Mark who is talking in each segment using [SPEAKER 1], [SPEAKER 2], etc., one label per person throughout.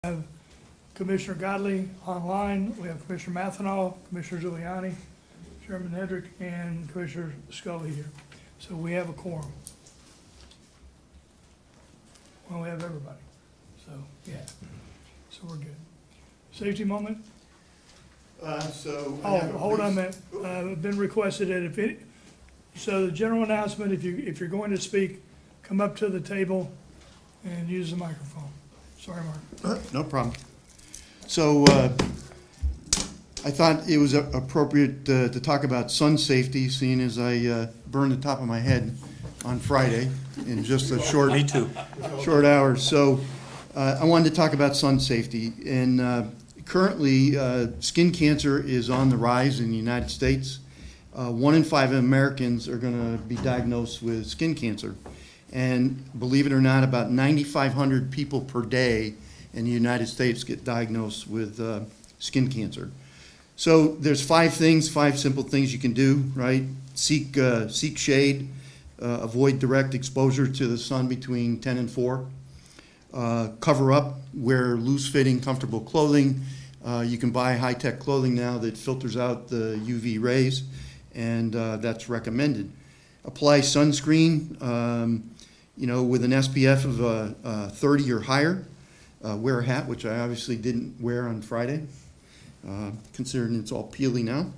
[SPEAKER 1] have Commissioner Godley online, we have Commissioner Mathenall, Commissioner Giuliani, Chairman Hedrick, and Commissioner Scully here. So we have a quorum. Well, we have everybody, so, yeah, so we're good. Safety moment? Hold on a minute. It's been requested that so the general announcement, if you're going to speak, come up to the table and use the microphone. Sorry, Mark.
[SPEAKER 2] No problem. So I thought it was appropriate to talk about sun safety, seeing as I burned the top of my head on Friday in just a short hours. So I wanted to talk about sun safety. And currently, skin cancer is on the rise in the United States. 1 in 5 Americans are going to be diagnosed with skin cancer. And believe it or not, about 9,500 people per day in the United States get diagnosed with skin cancer. So there's 5 simple things you can do, right? Seek shade, avoid direct exposure to the sun between 10 and 4. Cover up, wear loose-fitting, comfortable clothing. You can buy high-tech clothing now that filters out the UV rays, and that's recommended. Apply sunscreen, with an SPF of 30 or higher. Wear a hat, which I obviously didn't wear on Friday, considering it's all peely now.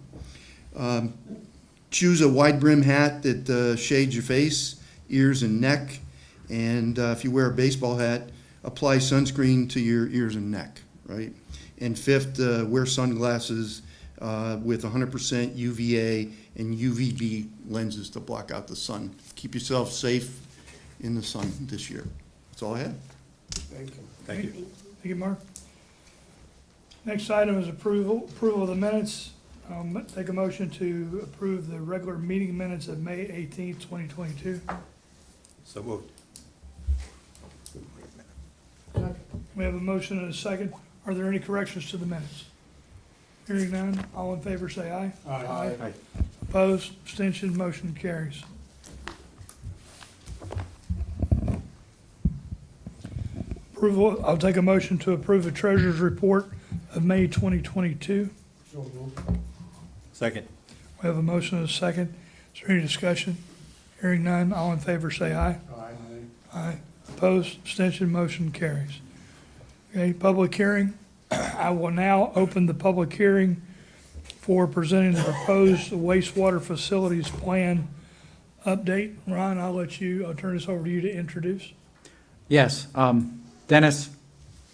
[SPEAKER 2] Choose a wide brim hat that shades your face, ears, and neck. And if you wear a baseball hat, apply sunscreen to your ears and neck, right? And 5th, wear sunglasses with 100% UVA and UVB lenses to block out the sun. Keep yourself safe in the sun this year. That's all I have.
[SPEAKER 1] Thank you. Thank you, Mark. Next item is approval of the minutes. Take a motion to approve the regular meeting minutes of May 18th, 2022.
[SPEAKER 3] So moved.
[SPEAKER 1] We have a motion and a second. Are there any corrections to the minutes? Hearing none, all in favor say aye.
[SPEAKER 3] Aye.
[SPEAKER 1] Aye. Opposed, abstention, motion carries. Approval, I'll take a motion to approve the treasurer's report of May 2022.
[SPEAKER 3] Second.
[SPEAKER 1] We have a motion and a second. Is there any discussion? Hearing none, all in favor say aye.
[SPEAKER 3] Aye.
[SPEAKER 1] Aye. Opposed, abstention, motion carries. Okay, public hearing. I will now open the public hearing for presenting the proposed wastewater facilities plan update. Ron, I'll turn this over to you to introduce.
[SPEAKER 4] Yes. Dennis,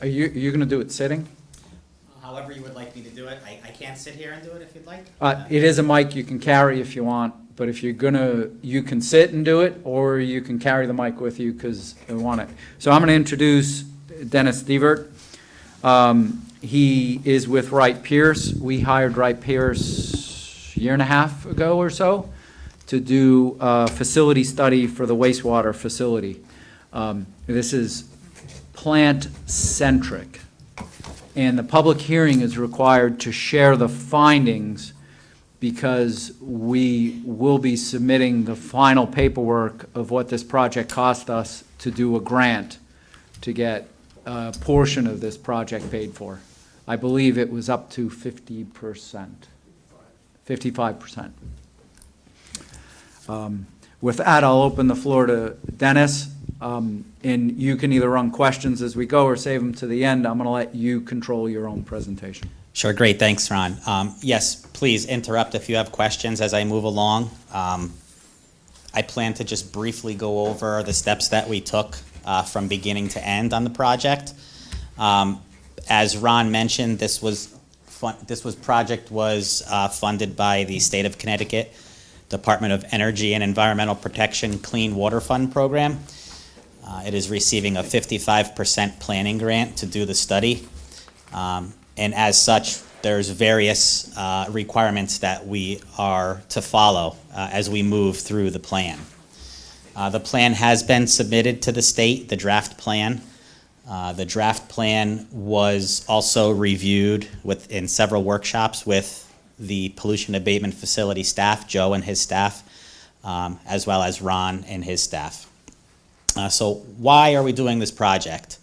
[SPEAKER 4] are you going to do it sitting?
[SPEAKER 5] However you would like me to do it. I can't sit here and do it if you'd like.
[SPEAKER 4] It is a mic you can carry if you want, but if you're you can sit and do it, or you can carry the mic with you because we want it. So I'm going to introduce Dennis Stevert. He is with Wright Pierce. We hired Wright Pierce a year and a half ago or so to do a facility study for the wastewater facility. This is plant-centric, and the public hearing is required to share the findings because we will be submitting the final paperwork of what this project cost us to do a grant to get a portion of this project paid for. I believe it was up to 50%, 55%. With that, I'll open the floor to Dennis. And you can either run questions as we go or save them to the end. I'm going to let you control your own presentation.
[SPEAKER 5] Sure, great. Thanks, Ron. Yes, please interrupt if you have questions as I move along. I plan to just briefly go over the steps that we took from beginning to end on the project. As Ron mentioned, this project was funded by the state of Connecticut Department of Energy and Environmental Protection Clean Water Fund program. It is receiving a 55% planning grant to do the study. And as such, there's various requirements that we are to follow as we move through the plan. The plan has been submitted to the state, the draft plan. The draft plan was also reviewed in several workshops with the pollution abatement facility staff, Joe and his staff, as well as Ron and his staff. So why are we doing this project?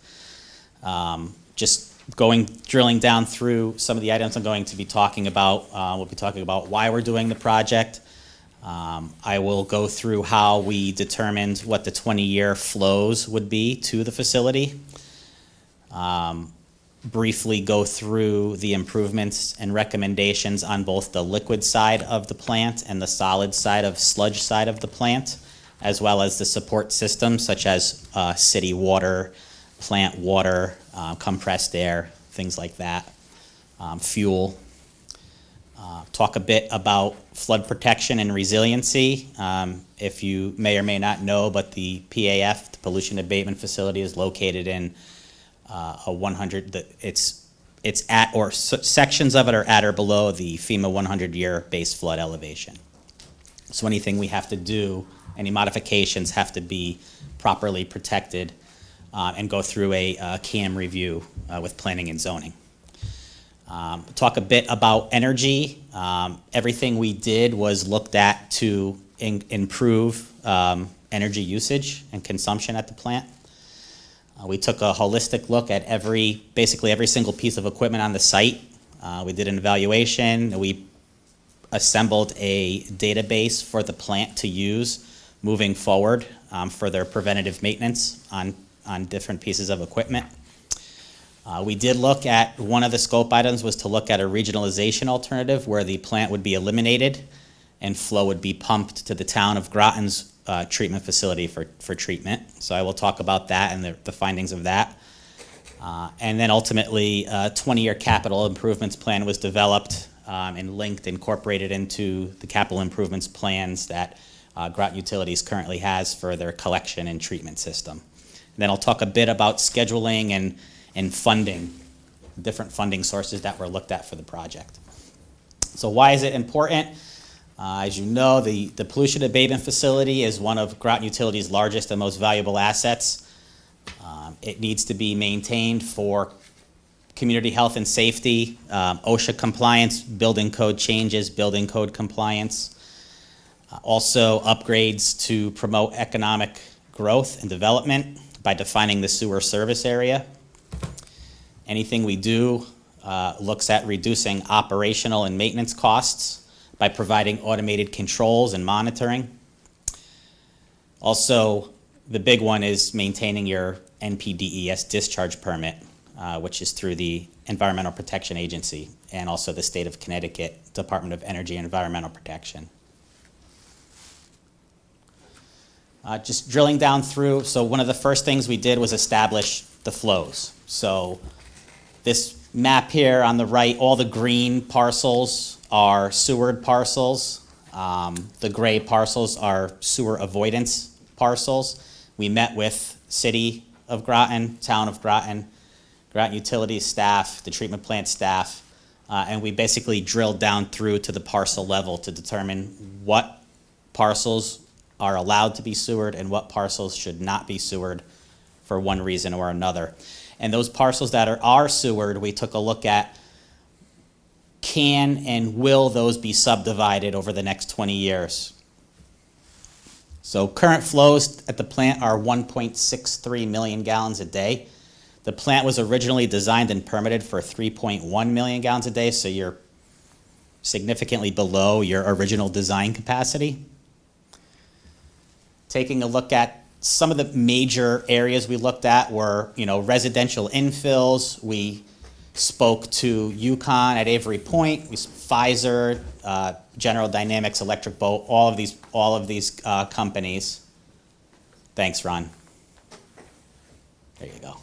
[SPEAKER 5] Just Drilling down through some of the items I'm going to be talking about, we'll be talking about why we're doing the project. I will go through how we determined what the 20-year flows would be to the facility. Briefly go through the improvements and recommendations on both the liquid side of the plant and the solid side of sludge side of the plant, as well as the support systems such as city water, plant water, compressed air, things like that, fuel. Talk a bit about flood protection and resiliency. If you may or may not know, but the PAF, the pollution abatement facility, is located in a 100, it's at, or sections of it are at or below the FEMA 100-year base flood elevation. So anything we have to do, any modifications have to be properly protected and go through a CAM review with planning and zoning. Talk a bit about energy. Everything we did was looked at to improve energy usage and consumption at the plant. We took a holistic look at basically every single piece of equipment on the site. We did an evaluation. We assembled a database for the plant to use moving forward for their preventative maintenance on different pieces of equipment. We did look at, one of the scope items was to look at a regionalization alternative where the plant would be eliminated and flow would be pumped to the town of Groton's treatment facility for treatment. So I will talk about that and the findings of that. And then ultimately, a 20-year capital improvements plan was developed and incorporated into the capital improvements plans that Groton Utilities currently has for their collection and treatment system. And then I'll talk a bit about scheduling and funding, different funding sources that were looked at for the project. So why is it important? As you know, the pollution abatement facility is one of Groton Utilities' largest and most valuable assets. It needs to be maintained for community health and safety, OSHA compliance, building code changes, building code compliance. Also upgrades to promote economic growth and development by defining the sewer service area. Anything we do looks at reducing operational and maintenance costs by providing automated controls and monitoring. Also, the big one is maintaining your NPDES discharge permit, which is through the Environmental Protection Agency and also the State of Connecticut Department of Energy and Environmental Protection. Just drilling down through, so one of the first things we did was establish the flows. So this map here on the right, all the green parcels are sewered parcels. The gray parcels are sewer avoidance parcels. We met with City of Groton, Town of Groton, Groton Utilities staff, the treatment plant staff, and we basically drilled down through to the parcel level to determine what parcels are allowed to be sewered and what parcels should not be sewered for one reason or another. And those parcels that are sewered, we took a look at, can and will those be subdivided over the next 20 years? So current flows at the plant are 1.63 million gallons a day. The plant was originally designed and permitted for 3.1 million gallons a day, so you're significantly below your original design capacity. Taking a look at some of the major areas we looked at were, residential infills. We spoke to UConn at Avery Point, Pfizer, General Dynamics, Electric Boat, all of these companies. Thanks, Ron. There you go.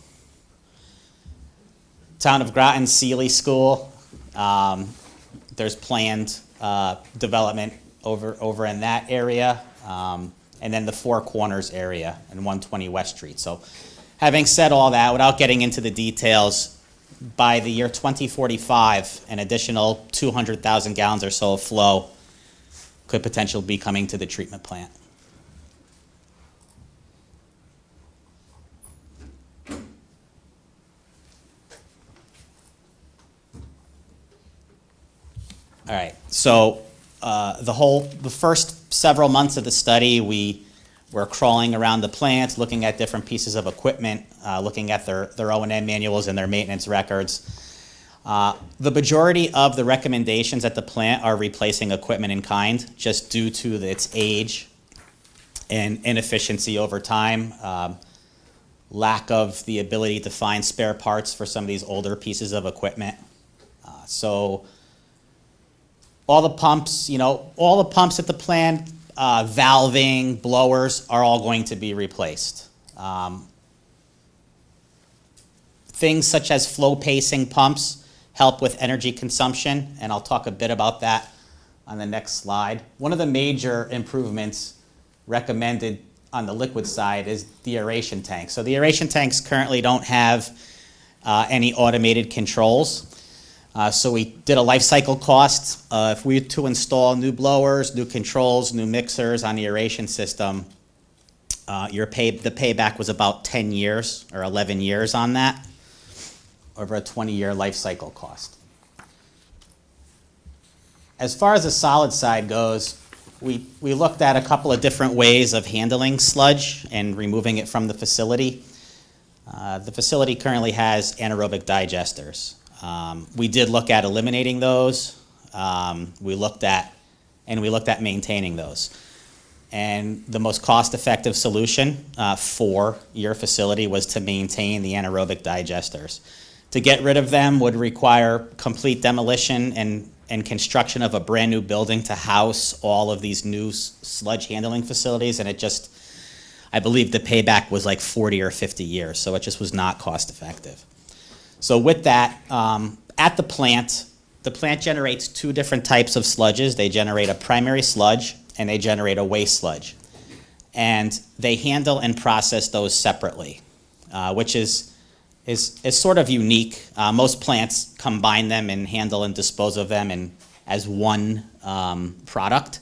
[SPEAKER 5] Town of Groton, Sealy School. There's planned development over in that area. And then the Four Corners area and 120 West Street. So having said all that, without getting into the details, by the year 2045, an additional 200,000 gallons or so of flow could potentially be coming to the treatment plant. All right, so the first several months of the study, we We're crawling around the plant, looking at different pieces of equipment, looking at their O&M manuals and their maintenance records. The majority of the recommendations at the plant are replacing equipment in kind, just due to its age and inefficiency over time, lack of the ability to find spare parts for some of these older pieces of equipment. So all the pumps, all the pumps at the plant, valving, blowers are all going to be replaced. Things such as flow pacing pumps help with energy consumption, and I'll talk a bit about that on the next slide. One of the major improvements recommended on the liquid side is the aeration tank. So the aeration tanks currently don't have any automated controls. So we did a life cycle cost. If we were to install new blowers, new controls, new mixers on the aeration system, the payback was about 10 years or 11 years on that, over a 20-year life cycle cost. As far as the solid side goes, we looked at a couple of different ways of handling sludge and removing it from the facility. The facility currently has anaerobic digesters. We did look at eliminating those. We looked at maintaining those. And the most cost-effective solution for your facility was to maintain the anaerobic digesters. To get rid of them would require complete demolition and construction of a brand new building to house all of these new sludge handling facilities, and I believe the payback was like 40 or 50 years, so it just was not cost effective. So with that, at the plant generates two different types of sludges. They generate a primary sludge and they generate a waste sludge. And they handle and process those separately, which is sort of unique. Most plants combine them and handle and dispose of them as one product.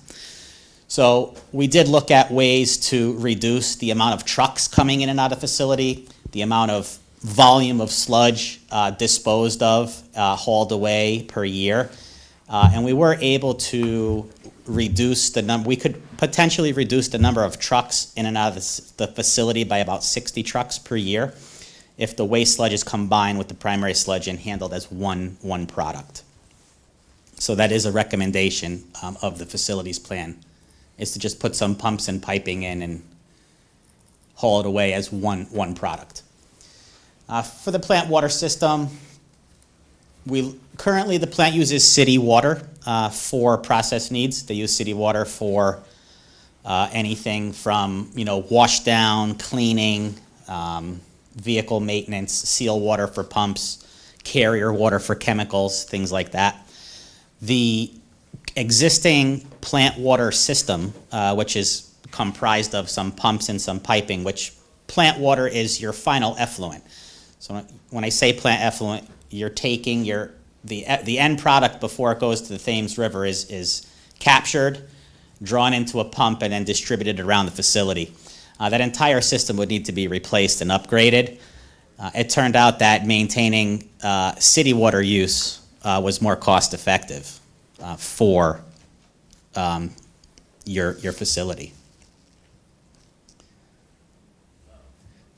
[SPEAKER 5] So we did look at ways to reduce the amount of trucks coming in and out of the facility, the amount of volume of sludge disposed of, hauled away per year. And we were able to reduce the number, we could potentially reduce the number of trucks in and out of the facility by about 60 trucks per year if the waste sludge is combined with the primary sludge and handled as one product. So that is a recommendation of the facilities plan, is to just put some pumps and piping in and haul it away as one product. For the plant water system, currently the plant uses city water for process needs. They use city water for anything from wash down, cleaning, vehicle maintenance, seal water for pumps, carrier water for chemicals, things like that. The existing plant water system, which is comprised of some pumps and some piping, which plant water is your final effluent. So when I say plant effluent, you're taking the end product before it goes to the Thames River is captured, drawn into a pump, and then distributed around the facility. That entire system would need to be replaced and upgraded. It turned out that maintaining city water use was more cost effective for your facility.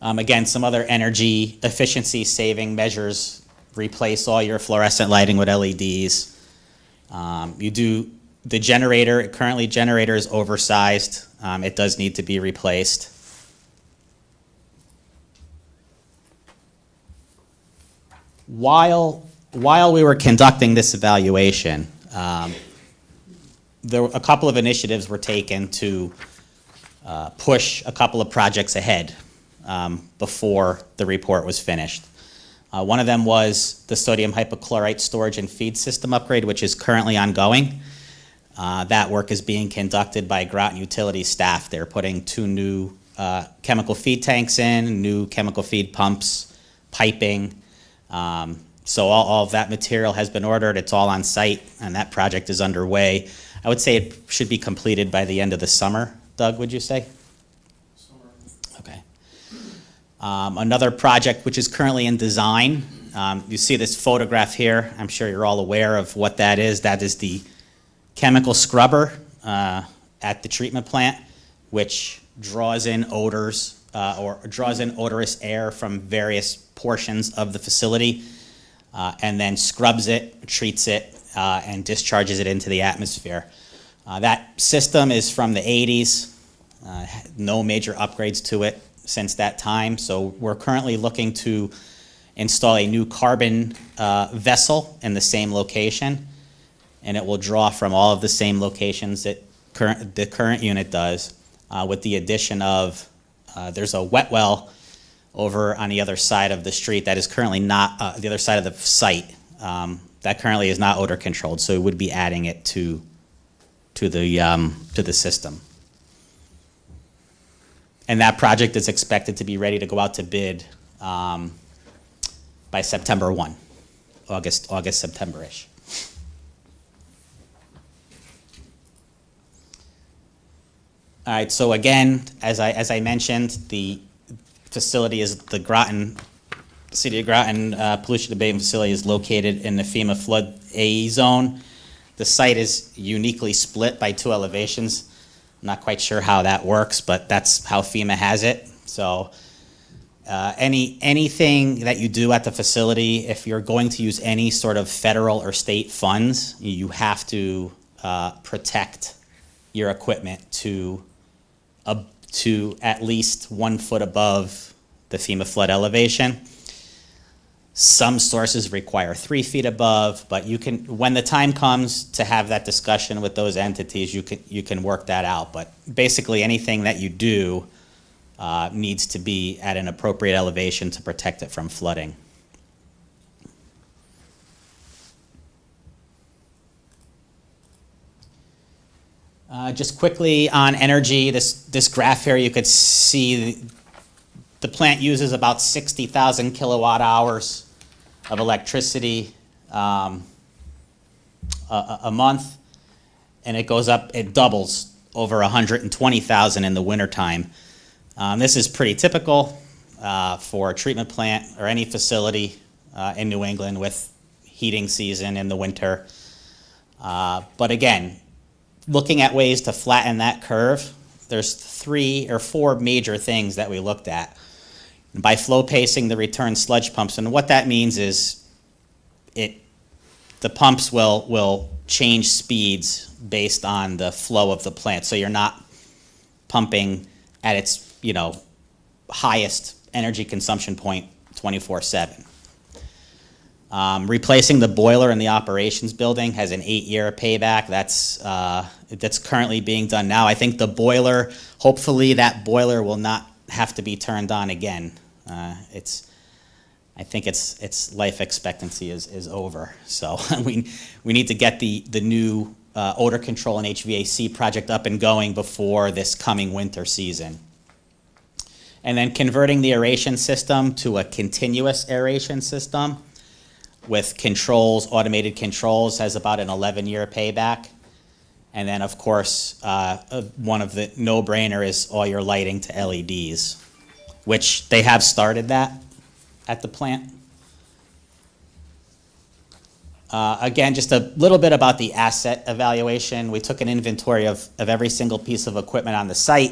[SPEAKER 5] Again, some other energy efficiency saving measures: replace all your fluorescent lighting with LEDs. The generator, currently generator is oversized. It does need to be replaced. While we were conducting this evaluation, a couple of initiatives were taken to push a couple of projects ahead before the report was finished. One of them was the sodium hypochlorite storage and feed system upgrade, which is currently ongoing. That work is being conducted by Groton Utility staff. They're putting 2 new chemical feed tanks in, new chemical feed pumps, piping. So all of that material has been ordered. It's all on site, and that project is underway. I would say it should be completed by the end of the summer. Doug, would you say? Summer. Okay. Another project which is currently in design. You see this photograph here. I'm sure you're all aware of what that is. That is the chemical scrubber at the treatment plant, which draws in odors or draws in odorous air from various portions of the facility, and then scrubs it, treats it, and discharges it into the atmosphere. That system is from the 80s, no major upgrades to it since that time, so we're currently looking to install a new carbon vessel in the same location, and it will draw from all of the same locations that the current unit does, with the addition of, there's a wet well over on the other side of the street that is currently not, the other side of the site, that currently is not odor controlled, so we would be adding it to the system. And that project is expected to be ready to go out to bid by September 1, August, September-ish. All right, so again, as I mentioned, the facility is the Groton, City of Groton Pollution Abatement Facility is located in the FEMA flood AE zone. The site is uniquely split by 2 elevations. I'm not quite sure how that works, but that's how FEMA has it. So anything that you do at the facility, if you're going to use any sort of federal or state funds, you have to protect your equipment to at least 1 foot above the FEMA flood elevation. Some sources require 3 feet above, but you can, when the time comes to have that discussion with those entities, you can work that out. But basically anything that you do needs to be at an appropriate elevation to protect it from flooding. Just quickly on energy, this graph here, you could see the plant uses about 60,000 kilowatt hours of electricity a month, and it goes up, it doubles over 120,000 in the wintertime. This is pretty typical for a treatment plant or any facility in New England with heating season in the winter. But again, looking at ways to flatten that curve, there's 3 or 4 major things that we looked at. By flow pacing the return sludge pumps, and what that means is the pumps will change speeds based on the flow of the plant. So you're not pumping at its highest energy consumption point 24/7. Replacing the boiler in the operations building has an 8-year payback. That's currently being done now. I think the boiler, hopefully that boiler will not have to be turned on again. I think its life expectancy is over. So we need to get the new odor control and HVAC project up and going before this coming winter season. And then converting the aeration system to a continuous aeration system with controls, automated controls, has about an 11-year payback. And then, of course, one of the no-brainer is all your lighting to LEDs, which they have started that at the plant. Again, just a little bit about the asset evaluation. We took an inventory of every single piece of equipment on the site.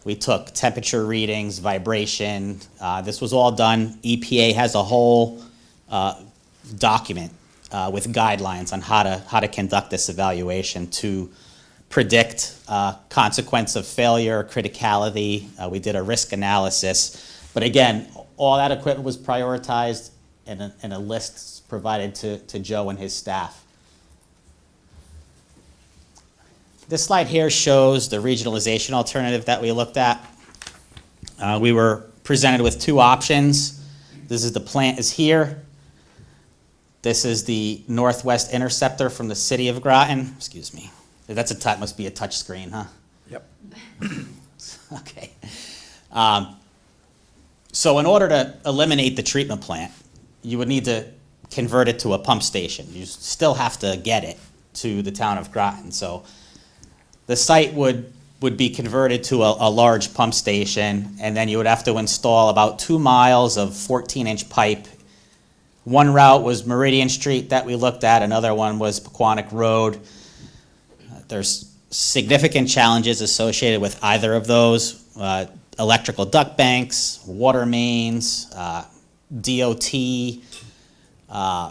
[SPEAKER 5] We took temperature readings, vibration. This was all done. EPA has a whole document with guidelines on how to conduct this evaluation to predict consequence of failure, criticality. We did a risk analysis. But again, all that equipment was prioritized and a list provided to Joe and his staff. This slide here shows the regionalization alternative that we looked at. We were presented with 2 options. This is the plant is here. This is the northwest interceptor from the city of Groton. Excuse me. That must be a touch screen, huh?
[SPEAKER 3] Yep.
[SPEAKER 5] Okay. So in order to eliminate the treatment plant, you would need to convert it to a pump station. You still have to get it to the town of Groton. So the site would be converted to a large pump station, and then you would have to install about 2 miles of 14-inch pipe. One route was Meridian Street that we looked at. Another one was Pequannock Road. There's significant challenges associated with either of those. electrical duct banks, water mains, DOT,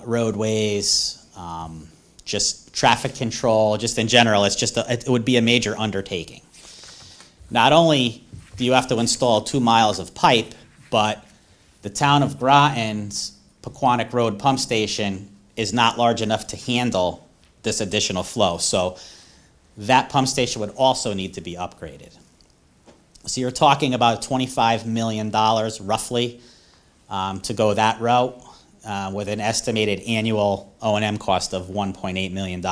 [SPEAKER 5] roadways, just traffic control, just in general, it would be a major undertaking. Not only do you have to install 2 miles of pipe, but the town of Groton's Pequannock Road pump station is not large enough to handle this additional flow. So that pump station would also need to be upgraded. So you're talking about $25 million roughly to go that route with an estimated annual O&M cost of $1.8 million.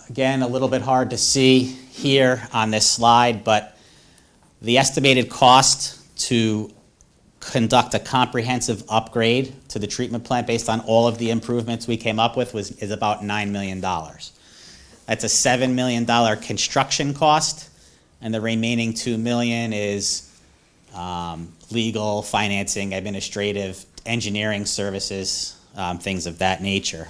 [SPEAKER 5] Again, a little bit hard to see here on this slide, but the estimated cost to conduct a comprehensive upgrade to the treatment plant based on all of the improvements we came up with is about $9 million. That's a $7 million construction cost, and the remaining $2 million is legal, financing, administrative, engineering services, things of that nature.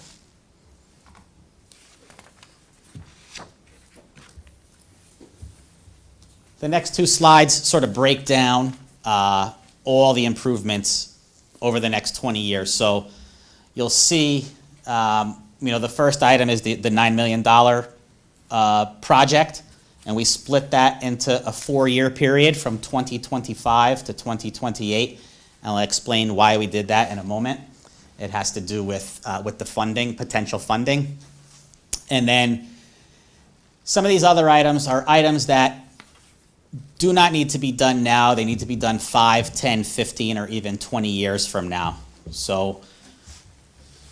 [SPEAKER 5] The next 2 slides sort of break down all the improvements over the next 20 years. So you'll see, the first item is the $9 million project, and we split that into a 4-year period from 2025 to 2028, and I'll explain why we did that in a moment. It has to do with the funding, potential funding. And then some of these other items are items that do not need to be done now. They need to be done 5, 10, 15, or even 20 years from now. So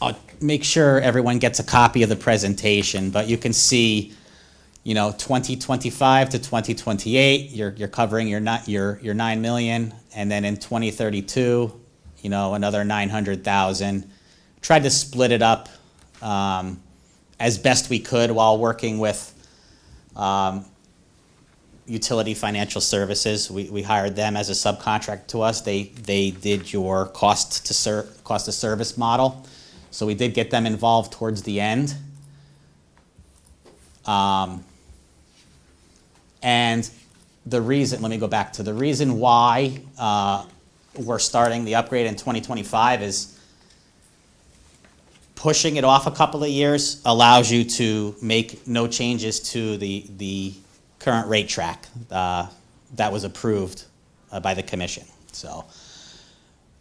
[SPEAKER 5] I'll make sure everyone gets a copy of the presentation, but you can see, 2025 to 2028, you're covering your 9 million, and then in 2032, another 900,000. Tried to split it up as best we could while working with Utility Financial Services. We hired them as a subcontract to us. They did your cost of service model. So we did get them involved towards the end. And the reason, let me go back to the reason why we're starting the upgrade in 2025 is pushing it off a couple of years allows you to make no changes to the current rate track that was approved by the commission. So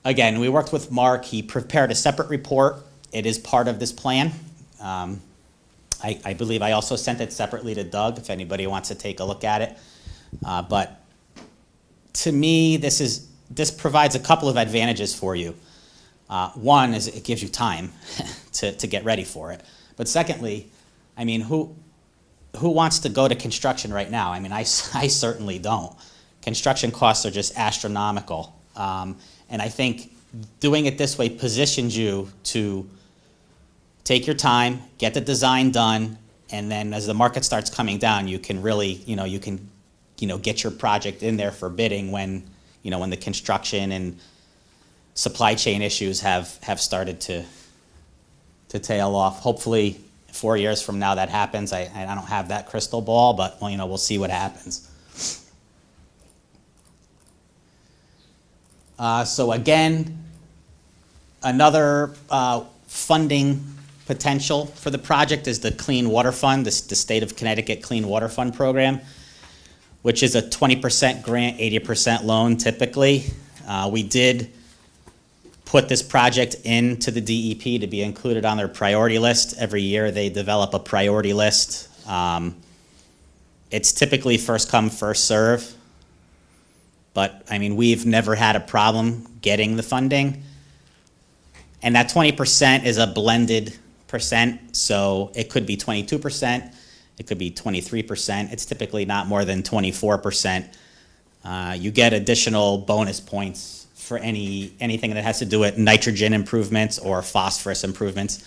[SPEAKER 5] again, we worked with Mark. He prepared a separate report. It is part of this plan. I believe I also sent it separately to Doug if anybody wants to take a look at it. But to me, this provides a couple of advantages for you. One is it gives you time to get ready for it. But secondly, I mean, who wants to go to construction right now? I mean, I certainly don't. Construction costs are just astronomical. And I think doing it this way positions you to take your time, get the design done, and then as the market starts coming down, you can really, get your project in there for bidding when the construction and supply chain issues have started to tail off. Hopefully 4 years from now that happens. I don't have that crystal ball, but we'll see what happens. So again, another funding potential for the project is the Clean Water Fund, the State of Connecticut Clean Water Fund program, which is a 20% grant, 80% loan typically. We did put this project into the DEP to be included on their priority list. Every year they develop a priority list. It's typically first come, first serve. But I mean, we've never had a problem getting the funding. And that 20% is a blended percent, so it could be 22%, it could be 23%. It's typically not more than 24%. You get additional bonus points for anything that has to do with nitrogen improvements or phosphorus improvements.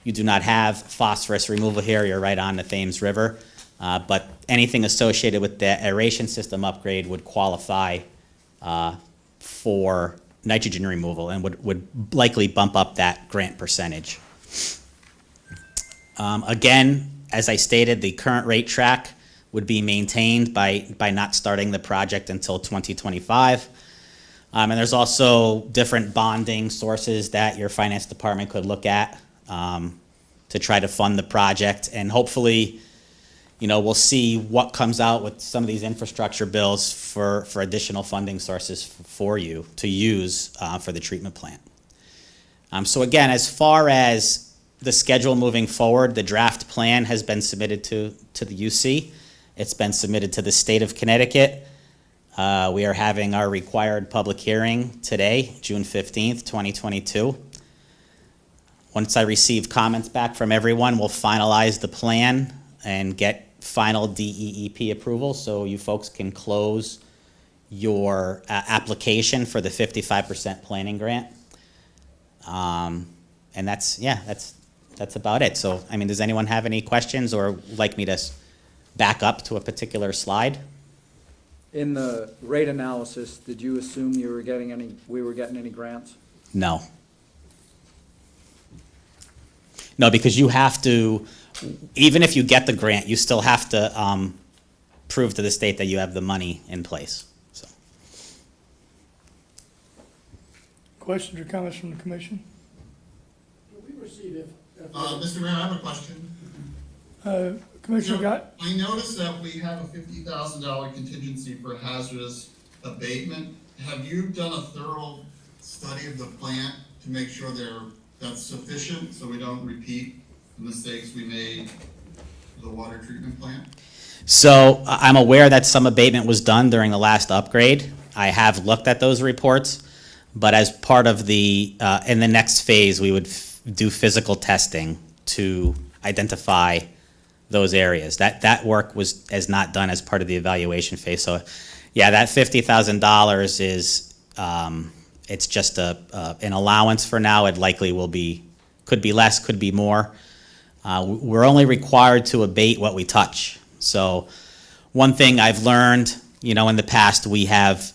[SPEAKER 5] You do not have phosphorus removal here. You're right on the Thames River. But anything associated with the aeration system upgrade would qualify for nitrogen removal and would likely bump up that grant percentage. Again, As I stated, the current rate track would be maintained by not starting the project until 2025. And there's also different bonding sources that your finance department could look at to try to fund the project. And hopefully, we'll see what comes out with some of these infrastructure bills for additional funding sources for you to use for the treatment plant. So again, as far as the schedule moving forward, the draft plan has been submitted to the UC. It's been submitted to the state of Connecticut. We are having our required public hearing today, June 15th, 2022. Once I receive comments back from everyone, we'll finalize the plan and get final DEEP approval so you folks can close your application for the 55% planning grant. And that's about it. So, does anyone have any questions or like me to back up to a particular slide?
[SPEAKER 4] In the rate analysis, did you assume we were getting any grants?
[SPEAKER 5] No. No, because you have to, even if you get the grant, you still have to prove to the state that you have the money in place. So.
[SPEAKER 1] Questions or comments from the commission?
[SPEAKER 6] We receive it.
[SPEAKER 7] Mr. Mayor, I have a question.
[SPEAKER 1] Commissioner Gott?
[SPEAKER 7] I noticed that we have a $50,000 contingency for hazardous abatement. Have you done a thorough study of the plant to make sure that's sufficient so we don't repeat the mistakes we made with the water treatment plant?
[SPEAKER 5] So I'm aware that some abatement was done during the last upgrade. I have looked at those reports, but as part of the, in the next phase, we would do physical testing to identify those areas. That work is not done as part of the evaluation phase. So yeah, that $50,000 is, it's just an allowance for now. It likely could be less, could be more. We're only required to abate what we touch. So one thing I've learned, in the past, we have,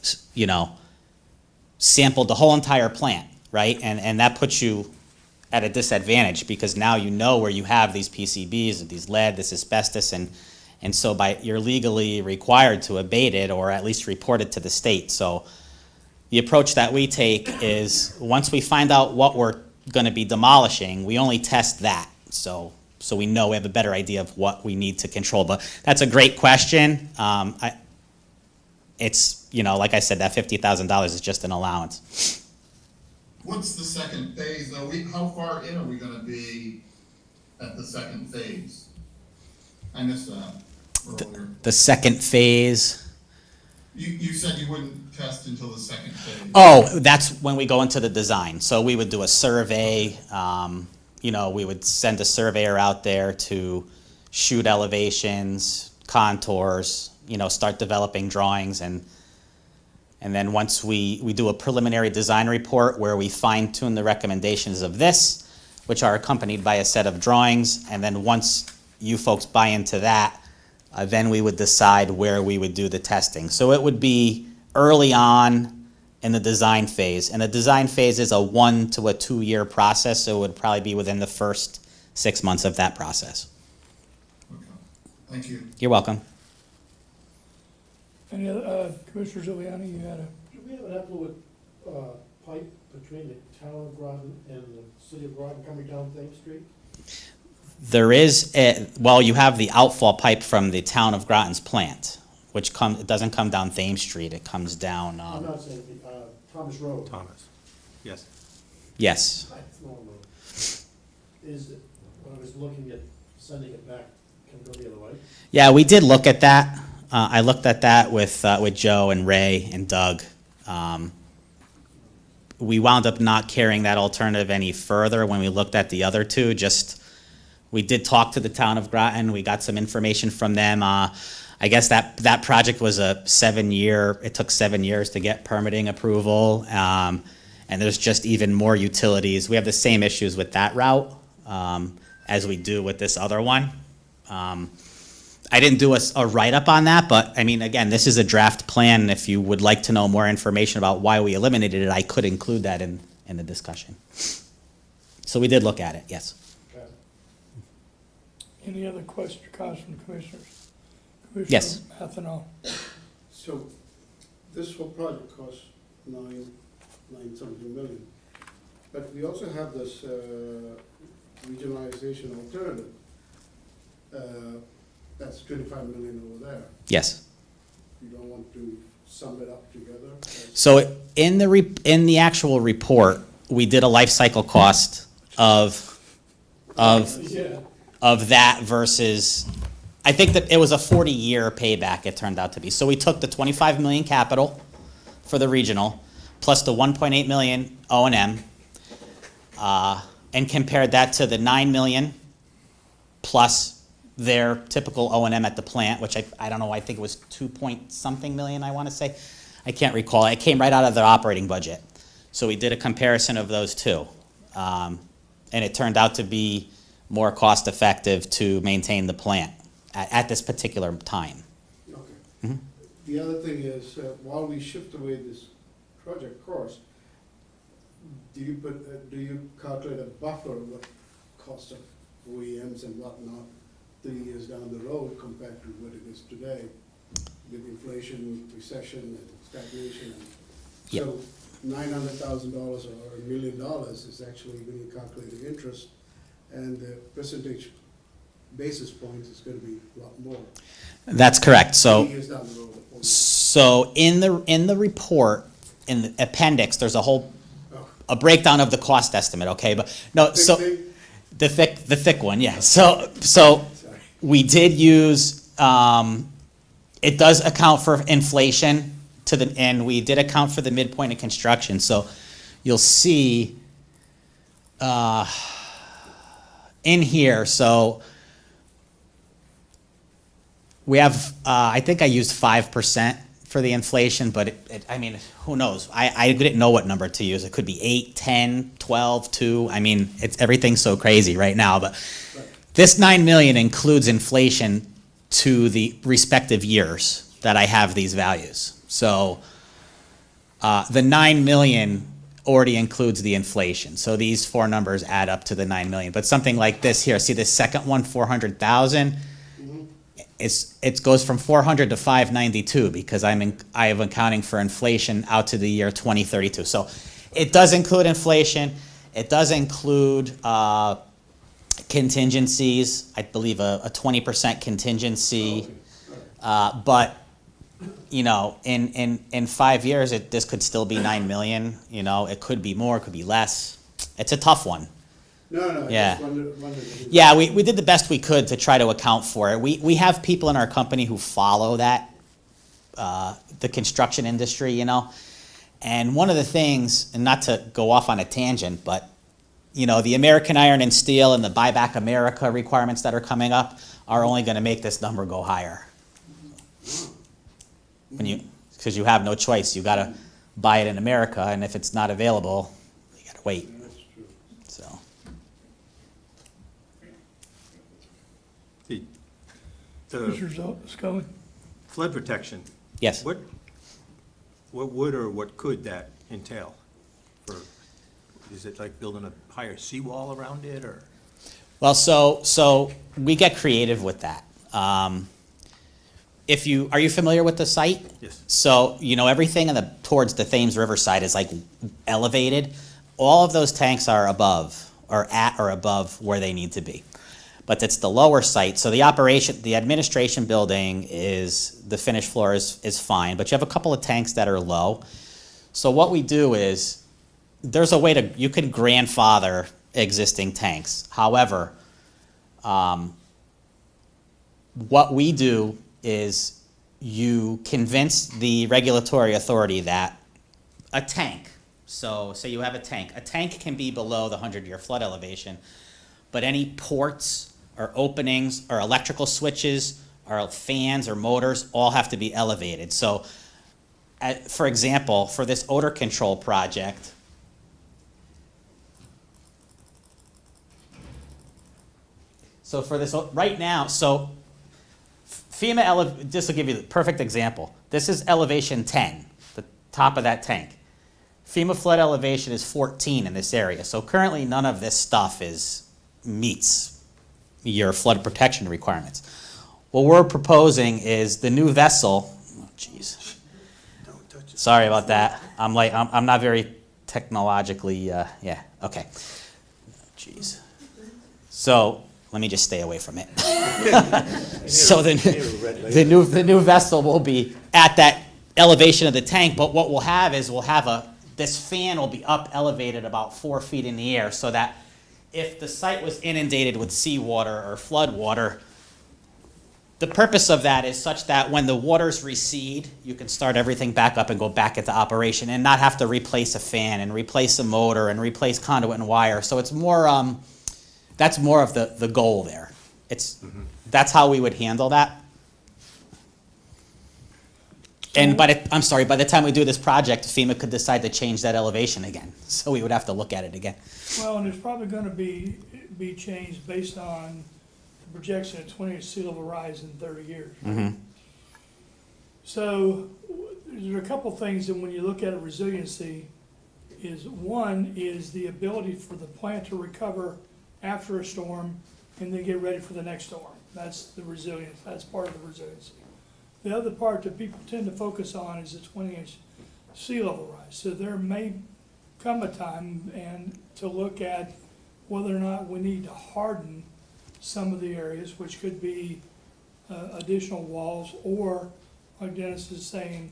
[SPEAKER 5] sampled the whole entire plant, right? And that puts you at a disadvantage because now you know where you have these PCBs, these lead, this asbestos, and so you're legally required to abate it or at least report it to the state. So the approach that we take is once we find out what we're going to be demolishing, we only test that. So we know we have a better idea of what we need to control. But that's a great question. It's, like I said, that $50,000 is just an allowance.
[SPEAKER 7] What's the second phase, though? How far in are we gonna be at the second phase? I missed that earlier.
[SPEAKER 5] The second phase.
[SPEAKER 7] You said you wouldn't test until the second phase.
[SPEAKER 5] Oh, that's when we go into the design. So we would do a survey. We would send a surveyor out there to shoot elevations, contours, start developing drawings. And then once we do a preliminary design report where we fine tune the recommendations of this, which are accompanied by a set of drawings. And then once you folks buy into that, then we would decide where we would do the testing. So it would be early on in the design phase. And the design phase is a 1 to 2 year process, so it would probably be within the first 6 months of that process.
[SPEAKER 7] Okay, thank you.
[SPEAKER 5] You're welcome.
[SPEAKER 1] Any other, Commissioner Giuliani, you had a,
[SPEAKER 6] Do we have an effluent pipe between the town of Groton and the city of Groton coming down Thames Street?
[SPEAKER 5] There is, you have the outfall pipe from the town of Groton's plant, which it doesn't come down Thames Street, it comes down,
[SPEAKER 6] I'm not saying, Thomas Road.
[SPEAKER 3] Thomas, yes.
[SPEAKER 5] yes.
[SPEAKER 6] Wrong road. Is it, when I was looking at sending it back, can it go the other way?
[SPEAKER 5] Yeah, we did look at that. I looked at that with Joe and Ray and Doug. We wound up not carrying that alternative any further when we looked at the other two. We did talk to the town of Groton. We got some information from them. I guess that project was it took 7 years to get permitting approval. And there's just even more utilities. We have the same issues with that route as we do with this other one. I didn't do a write-up on that, but again, this is a draft plan. If you would like to know more information about why we eliminated it, I could include that in the discussion. So we did look at it, yes.
[SPEAKER 6] Okay.
[SPEAKER 1] Any other questions or comments from the commissioners?
[SPEAKER 5] Yes.
[SPEAKER 1] Commissioner Athenow?
[SPEAKER 6] So this whole project costs nine something million. But we also have this regionalization alternative. That's 25 million over there.
[SPEAKER 5] Yes.
[SPEAKER 6] You don't want to sum it up together?
[SPEAKER 5] So in the actual report, we did a life cycle cost of
[SPEAKER 6] Yeah.
[SPEAKER 5] that versus, I think that it was a 40-year payback, it turned out to be. So we took the 25 million capital for the regional, plus the 1.8 million O&M, and compared that to the 9 million plus their typical O&M at the plant, which I don't know, I think it was 2 point something million, I want to say. I can't recall. It came right out of their operating budget. So we did a comparison of those two. And it turned out to be more cost effective to maintain the plant at this particular time.
[SPEAKER 6] Okay.
[SPEAKER 5] Mm-hmm.
[SPEAKER 6] The other thing is, while we shift away this project cost, do you calculate a buffer of what cost of OEMs and whatnot 3 years down the road compared to what it is today with inflation, recession, and stagnation?
[SPEAKER 5] Yep.
[SPEAKER 6] So $900,000 or $1 million is actually, when you calculate the interest and the percentage basis points, is going to be a lot more.
[SPEAKER 5] That's correct.
[SPEAKER 6] 3
[SPEAKER 5] So,
[SPEAKER 6] years down the road.
[SPEAKER 5] so in the report, in the appendix, there's a breakdown of the cost estimate, okay? But no, so
[SPEAKER 6] Thing?
[SPEAKER 5] the thick one, yeah. So
[SPEAKER 6] Sorry.
[SPEAKER 5] we did use, it does account for inflation and we did account for the midpoint of construction. So you'll see in here, so we have, I think I used 5% for the inflation, but I mean, who knows? I didn't know what number to use. It could be 8, 10, 12, 2. I mean, everything's so crazy right now, but this 9 million includes inflation to the respective years that I have these values. So the 9 million already includes the inflation. So these four numbers add up to the 9 million. But something like this here, see this second one, 400,000. It goes from 400 to 592 because I am accounting for inflation out to the year 2032. So it does include inflation. It does include contingencies. I believe a 20% contingency. But you know, in 5 years, this could still be 9 million. You know, it could be more, it could be less. It's a tough one.
[SPEAKER 6] No, I
[SPEAKER 5] Yeah.
[SPEAKER 6] just wondered.
[SPEAKER 5] Yeah, we did the best we could to try to account for it. We have people in our company who follow that, the construction industry, you know. And one of the things, and not to go off on a tangent, but, you know, the American Iron and Steel and the Buy Back America requirements that are coming up are only going to make this number go higher. Because you have no choice. You got to buy it in America, and if it's not available, you got to wait.
[SPEAKER 6] That's true.
[SPEAKER 5] So.
[SPEAKER 3] The
[SPEAKER 1] Commissioner Scully?
[SPEAKER 3] flood protection,
[SPEAKER 5] Yes.
[SPEAKER 3] what would or what could that entail? Is it like building a higher seawall around it, or?
[SPEAKER 5] Well, so we get creative with that. Are you familiar with the site?
[SPEAKER 3] Yes.
[SPEAKER 5] So, you know, everything towards the Thames River side is like elevated. All of those tanks are above, or at or above where they need to be. But it's the lower site. So the administration building the finished floor is fine, but you have a couple of tanks that are low. So what we do is, there's a way you can grandfather existing tanks. However, what we do is you convince the regulatory authority that a tank, so say you have a tank can be below the 100-year flood elevation, but any ports or openings or electrical switches or fans or motors all have to be elevated. So, for example, for this odor control project, so for this right now, so FEMA, this will give you the perfect example. This is elevation 10, the top of that tank. FEMA flood elevation is 14 in this area. So currently none of this stuff meets, your flood protection requirements. What we're proposing is the new vessel, oh, geez.
[SPEAKER 3] Don't touch it.
[SPEAKER 5] Sorry about that. I'm not very technologically, yeah, okay. Jeez. So, let me just stay away from it. So the new vessel will be at that elevation of the tank, but what we'll have is this fan will be up elevated about 4 feet in the air, so that if the site was inundated with seawater or flood water, the purpose of that is such that when the waters recede, you can start everything back up and go back into operation and not have to replace a fan and replace a motor and replace conduit and wire. So it's more, that's more of the goal there. That's how we would handle that. And by the time we do this project, FEMA could decide to change that elevation again. So we would have to look at it again.
[SPEAKER 1] Well, and it's probably gonna be changed based on the projection of 20-inch sea level rise in 30 years. Right? So there are a couple things that when you look at a resiliency, one is the ability for the plant to recover after a storm and then get ready for the next storm. That's the resilience, that's part of the resiliency. The other part that people tend to focus on is the 20-inch sea level rise. So there may come a time and to look at whether or not we need to harden some of the areas, which could be additional walls, or like Dennis is saying,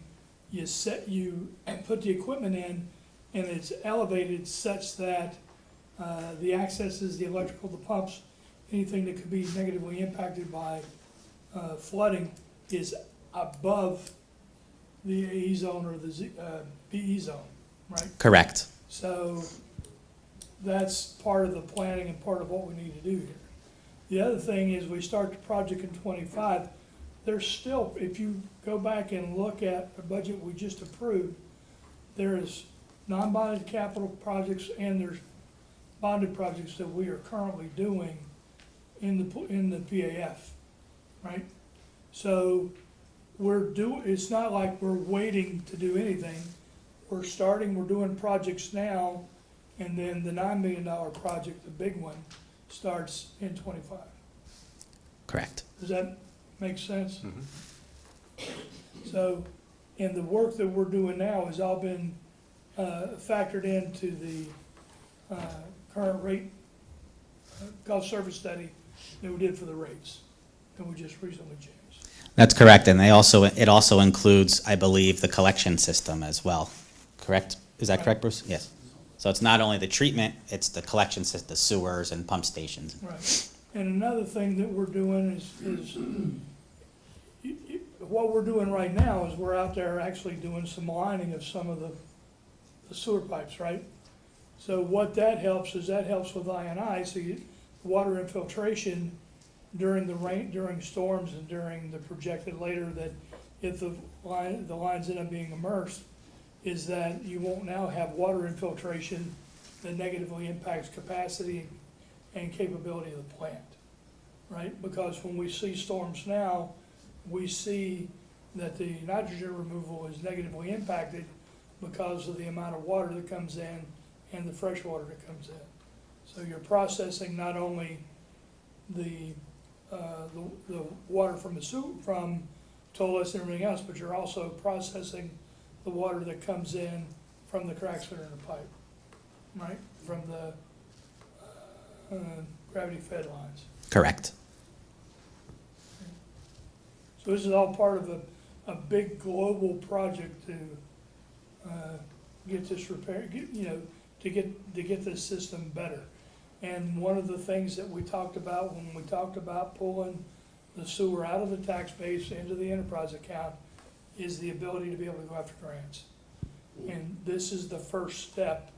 [SPEAKER 1] you put the equipment in and it's elevated such that the accesses, the electrical, the pumps, anything that could be negatively impacted by flooding is above the AE zone or the BE zone, right?
[SPEAKER 5] Correct.
[SPEAKER 1] So that's part of the planning and part of what we need to do here. The other thing is we start the project in 25. There's still, if you go back and look at the budget we just approved, there is non-bonded capital projects and there's bonded projects that we are currently doing in the PAF, right? So it's not like we're waiting to do anything. We're doing projects now, and then the $9 million project, the big one, starts in 25.
[SPEAKER 5] Correct.
[SPEAKER 1] Does that make sense? So, and the work that we're doing now has all been factored into the current rate cost service study that we did for the rates that we just recently changed.
[SPEAKER 5] That's correct, and it also includes, I believe, the collection system as well. Correct? Is that correct, Bruce? Yes. So it's not only the treatment, it's the collection system, the sewers and pump stations.
[SPEAKER 1] Right. And another thing that we're doing is what we're doing right now is we're out there actually doing some lining of some of the sewer pipes, right? So what that helps is that helps with I&I, so water infiltration during the rain, during storms, and during the projected later that if the lines end up being immersed, is that you won't now have water infiltration that negatively impacts capacity and capability of the plant, right? Because when we see storms now, we see that the nitrogen removal is negatively impacted because of the amount of water that comes in and the fresh water that comes in. So you're processing not only the water from the from toilets and everything else, but you're also processing the water that comes in from the cracks that are in the pipe, right? From the gravity-fed lines.
[SPEAKER 5] Correct.
[SPEAKER 1] So this is all part of a big global project to get this repaired, to get this system better. And one of the things that we talked about when we talked about pulling the sewer out of the tax base into the enterprise account is the ability to be able to go after grants. And this is the first step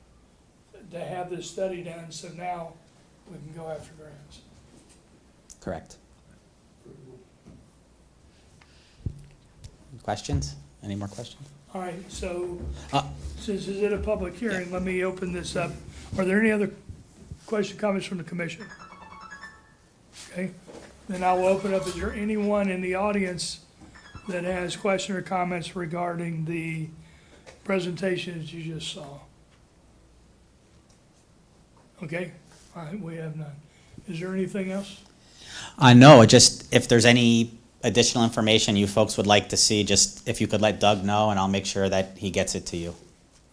[SPEAKER 1] to have this study done, so now we can go after grants.
[SPEAKER 5] Correct. Questions? Any more questions?
[SPEAKER 1] All right, so since it's in a public hearing, let me open this up. Are there any other questions, comments from the commission? Okay, then I will open up. Is there anyone in the audience that has questions or comments regarding the presentations you just saw? Okay, all right, we have none. Is there anything else?
[SPEAKER 5] No, just if there's any additional information you folks would like to see, just if you could let Doug know, and I'll make sure that he gets it to you.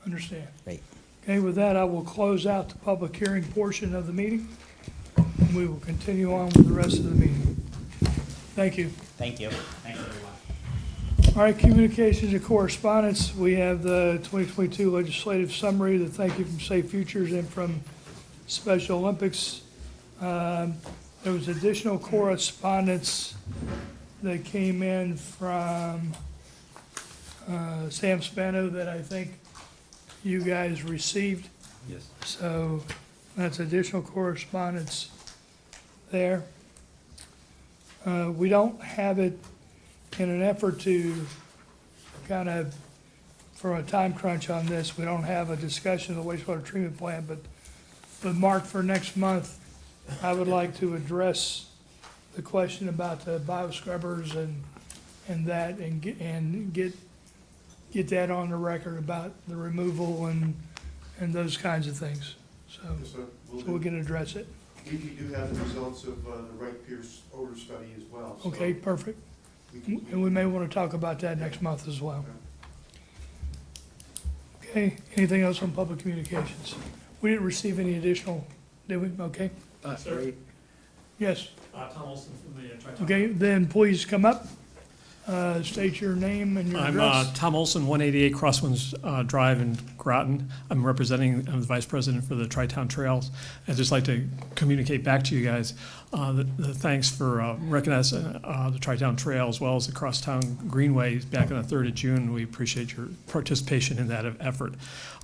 [SPEAKER 1] Understand.
[SPEAKER 5] Great.
[SPEAKER 1] Okay, with that, I will close out the public hearing portion of the meeting, and we will continue on with the rest of the meeting. Thank you.
[SPEAKER 5] Thank you. Thanks, everyone.
[SPEAKER 1] All right, communications and correspondence. We have the 2022 legislative summary, the thank you from Safe Futures and from Special Olympics. There was additional correspondence that came in from Sam Spano that I think you guys received.
[SPEAKER 3] Yes.
[SPEAKER 1] So that's additional correspondence there. We don't have it in an effort to kind of, for a time crunch on this, we don't have a discussion of the wastewater treatment plant, but Mark, for next month, I would like to address the question about the bioscrubbers and that, and get that on the record about the removal and those kinds of things. So
[SPEAKER 2] Yes, sir.
[SPEAKER 1] we can address it.
[SPEAKER 2] We do have the results of the Wright-Pierce odor study as well. so
[SPEAKER 1] Okay, perfect.
[SPEAKER 2] we can-
[SPEAKER 1] And we may want to talk about that next month as well. Okay, anything else on public communications? We didn't receive any additional, did we? Okay,
[SPEAKER 8] Sir,
[SPEAKER 1] yes.
[SPEAKER 8] Tom Olson from the Tri-Town.
[SPEAKER 1] Okay, then please come up, state your name and your
[SPEAKER 8] I'm
[SPEAKER 1] address.
[SPEAKER 8] Tom Olson, 188 Crosswinds Drive in Groton. I'm the Vice President for the Tri-Town Trails. I'd just like to communicate back to you guys the thanks for recognizing the Tri-Town Trail as well as the Crosstown Greenway back on the 3rd of June. We appreciate your participation in that effort.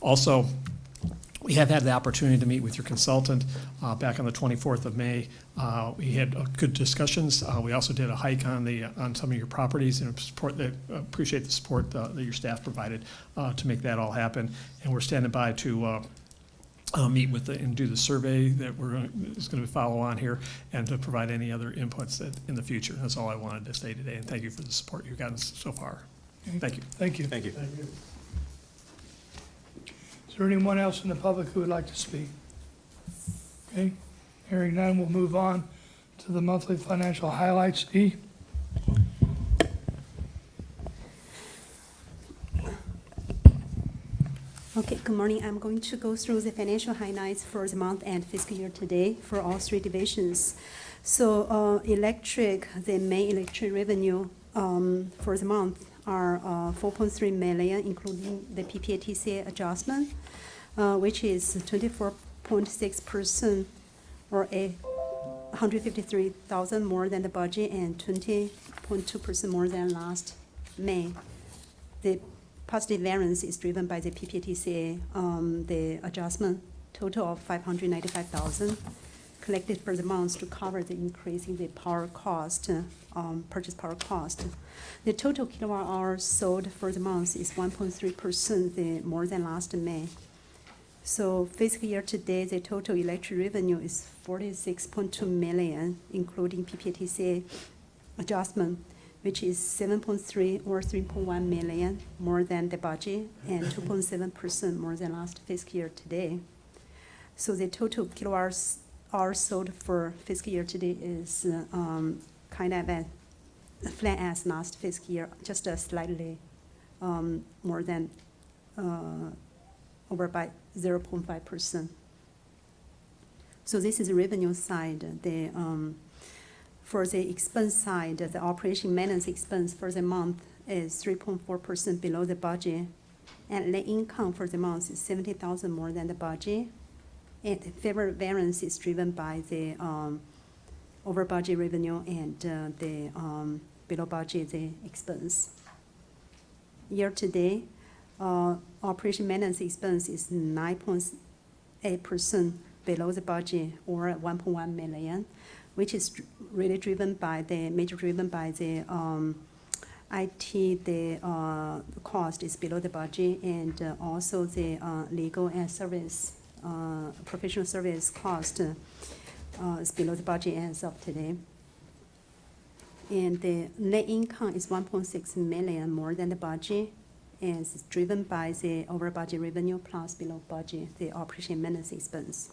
[SPEAKER 8] Also, we have had the opportunity to meet with your consultant back on the 24th of May. We had good discussions. We also did a hike on some of your properties and appreciate the support that your staff provided to make that all happen. And we're standing by to meet with and do the survey that is going to follow on here, and to provide any other inputs in the future. That's all I wanted to say today, and thank you for the support you've gotten so far. Thank you.
[SPEAKER 1] Thank you.
[SPEAKER 3] Thank you.
[SPEAKER 1] Is there anyone else in the public who would like to speak? Okay, hearing none, we'll move on to the monthly financial highlights. E?
[SPEAKER 9] Okay, good morning. I'm going to go through the financial highlights for the month and fiscal year today for all three divisions. So the main electric revenue for the month are 4.3 million, including the PPA-TCA adjustment, which is 24.6%, or 153,000 more than the budget and 20.2% more than last May. The positive variance is driven by the PPA-TCA, the adjustment total of 595,000 collected for the month to cover the increase in the power cost, purchase power cost. The total kilowatt hours sold for the month is 1.3% more than last May. So fiscal year to date, the total electric revenue is 46.2 million, including PPA-TCA adjustment, which is 7.3 or 3.1 million more than the budget and 2.7% more than last fiscal year to date. So the total kilowatt hours sold for fiscal year to date is kind of a flat as last fiscal year, just slightly more than over by 0.5%. So this is the revenue side. For the expense side, the operation maintenance expense for the month is 3.4% below the budget, and net income for the month is 70,000 more than the budget. And the favorable variance is driven by the over budget revenue and the below budget the expense. Year to date, operation maintenance expense is 9.8% below the budget, or 1.1 million, which is really driven by the IT, the cost is below the budget, and also the legal and service, professional service cost is below the budget as of today. And the net income is 1.6 million more than the budget, and it's driven by the over budget revenue plus below budget, the operation maintenance expense.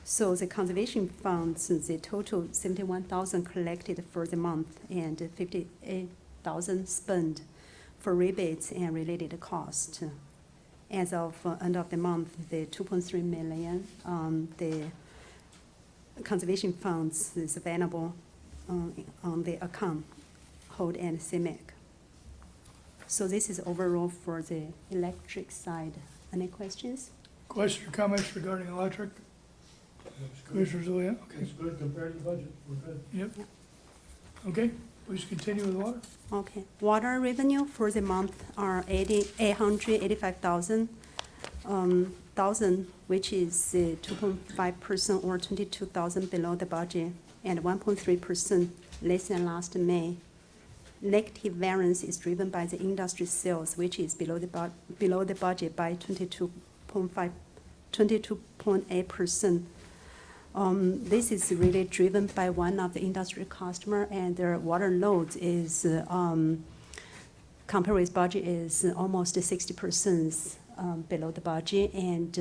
[SPEAKER 9] So the conservation funds, the total 71,000 collected for the month and 58,000 spent for rebates and related costs. As of end of the month, the 2.3 million, the conservation funds is available on the account, hold and CMEC. So this is overall for the electric side. Any questions?
[SPEAKER 1] Questions or comments regarding electric? Commissioner Zulia? Okay.
[SPEAKER 10] It's good compared to the budget, we're good.
[SPEAKER 1] Yep. Okay, please continue with water.
[SPEAKER 9] Okay. Water revenue for the month are 885,000, which is 2.5% or 22,000 below the budget, and 1.3% less than last May. Negative variance is driven by the industry sales, which is below the budget by 22.8%. This is really driven by one of the industry customer, and their water load is compared with budget is almost 60% below the budget, and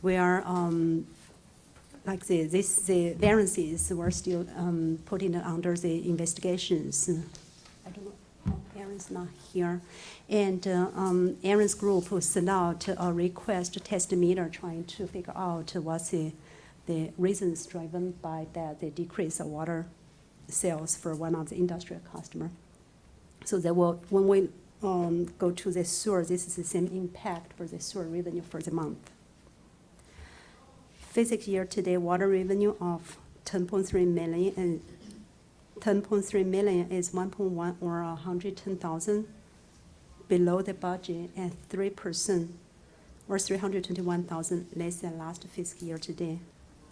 [SPEAKER 9] we are like the variances were still putting under the investigations. I don't know. Oh, Aaron's not here. And Aaron's group sent out a request to test the meter, trying to figure out what's the reasons driven by that, the decrease of water sales for one of the industrial customer. So that will, when we go to the sewer, this is the same impact for the sewer revenue for the month. Fiscal year today, water revenue of 10.3 million, and 10.3 million is 1.1 or 110,000 below the budget, and 3% or 321,000 less than last fiscal year today.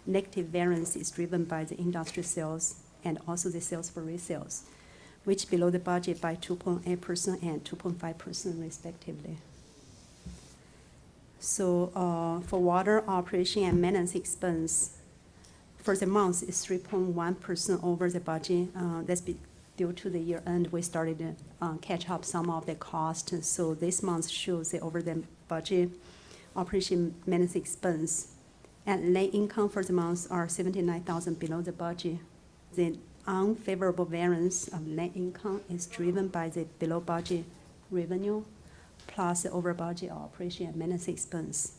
[SPEAKER 9] Negative variance is driven by the industry sales and also the sales for resales, which below the budget by 2.8% and 2.5% respectively. So for water operation and maintenance expense, for the month is 3.1% over the budget. That's due to the year end. We started to catch up some of the cost. So this month shows the over the budget operation maintenance expense. And net income for the month are 79,000 below the budget. The unfavorable variance of net income is driven by the below budget revenue plus the over budget operation and maintenance expense.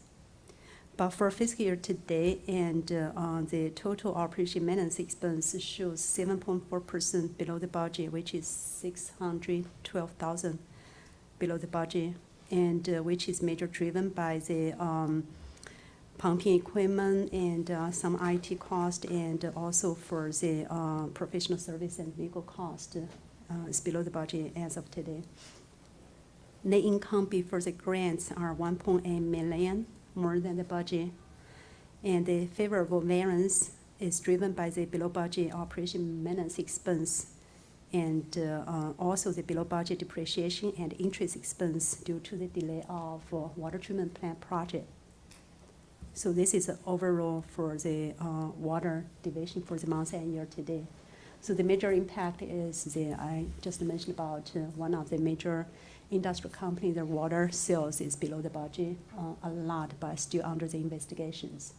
[SPEAKER 9] But for fiscal year to date, and the total operation maintenance expense shows 7.4% below the budget, which is 612,000 below the budget, and which is major driven by the pumping equipment and some IT cost, and also for the professional service and legal cost is below the budget as of today. Net income before the grants are 1.8 million, more than the budget. And the favorable variance is driven by the below budget operation maintenance expense, and also the below budget depreciation and interest expense due to the delay of water treatment plant project. So this is overall for the water division for the month and year today. So the major impact is I just mentioned about one of the major industrial company, their water sales is below the budget a lot, but still under the investigations.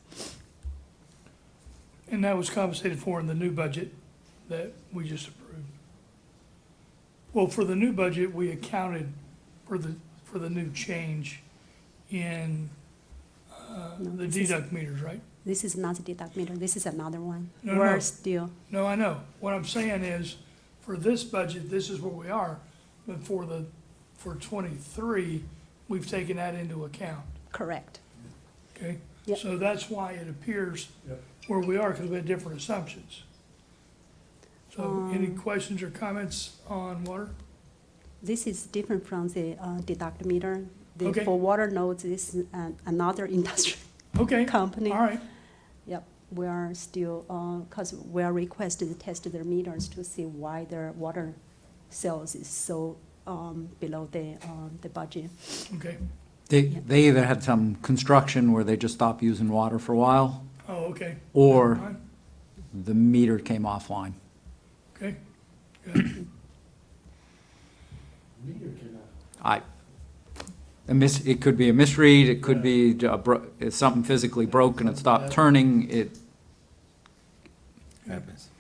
[SPEAKER 1] And that was compensated for in the new budget that we just approved. Well, for the new budget, we accounted for the new change in the deduct meters, right?
[SPEAKER 9] This is not the deduct meter, this is another one.
[SPEAKER 1] No,
[SPEAKER 9] We're
[SPEAKER 1] no.
[SPEAKER 9] still,
[SPEAKER 1] No, I know. What I'm saying is, for this budget, this is where we are, but for 23, we've taken that into account,
[SPEAKER 9] correct.
[SPEAKER 1] okay?
[SPEAKER 9] Yep.
[SPEAKER 1] So that's why it appears
[SPEAKER 10] Yep.
[SPEAKER 1] where we are, because we had different assumptions. So any questions or comments on water?
[SPEAKER 9] This is different from the deduct meter.
[SPEAKER 1] Okay.
[SPEAKER 9] For water nodes, this is another industry
[SPEAKER 1] Okay,
[SPEAKER 9] company.
[SPEAKER 1] all right.
[SPEAKER 9] Yep, we are still, because we are requested to test their meters to see why their water sales is so below the budget.
[SPEAKER 1] Okay.
[SPEAKER 4] They either had some construction where they just stopped using water for a while,
[SPEAKER 1] Oh, okay.
[SPEAKER 4] or
[SPEAKER 1] Never mind.
[SPEAKER 4] the meter came offline.
[SPEAKER 1] Okay, good.
[SPEAKER 10] Meter cannot.
[SPEAKER 4] I, It could be a misread, it could be it's something physically broken, it stopped turning, it happens.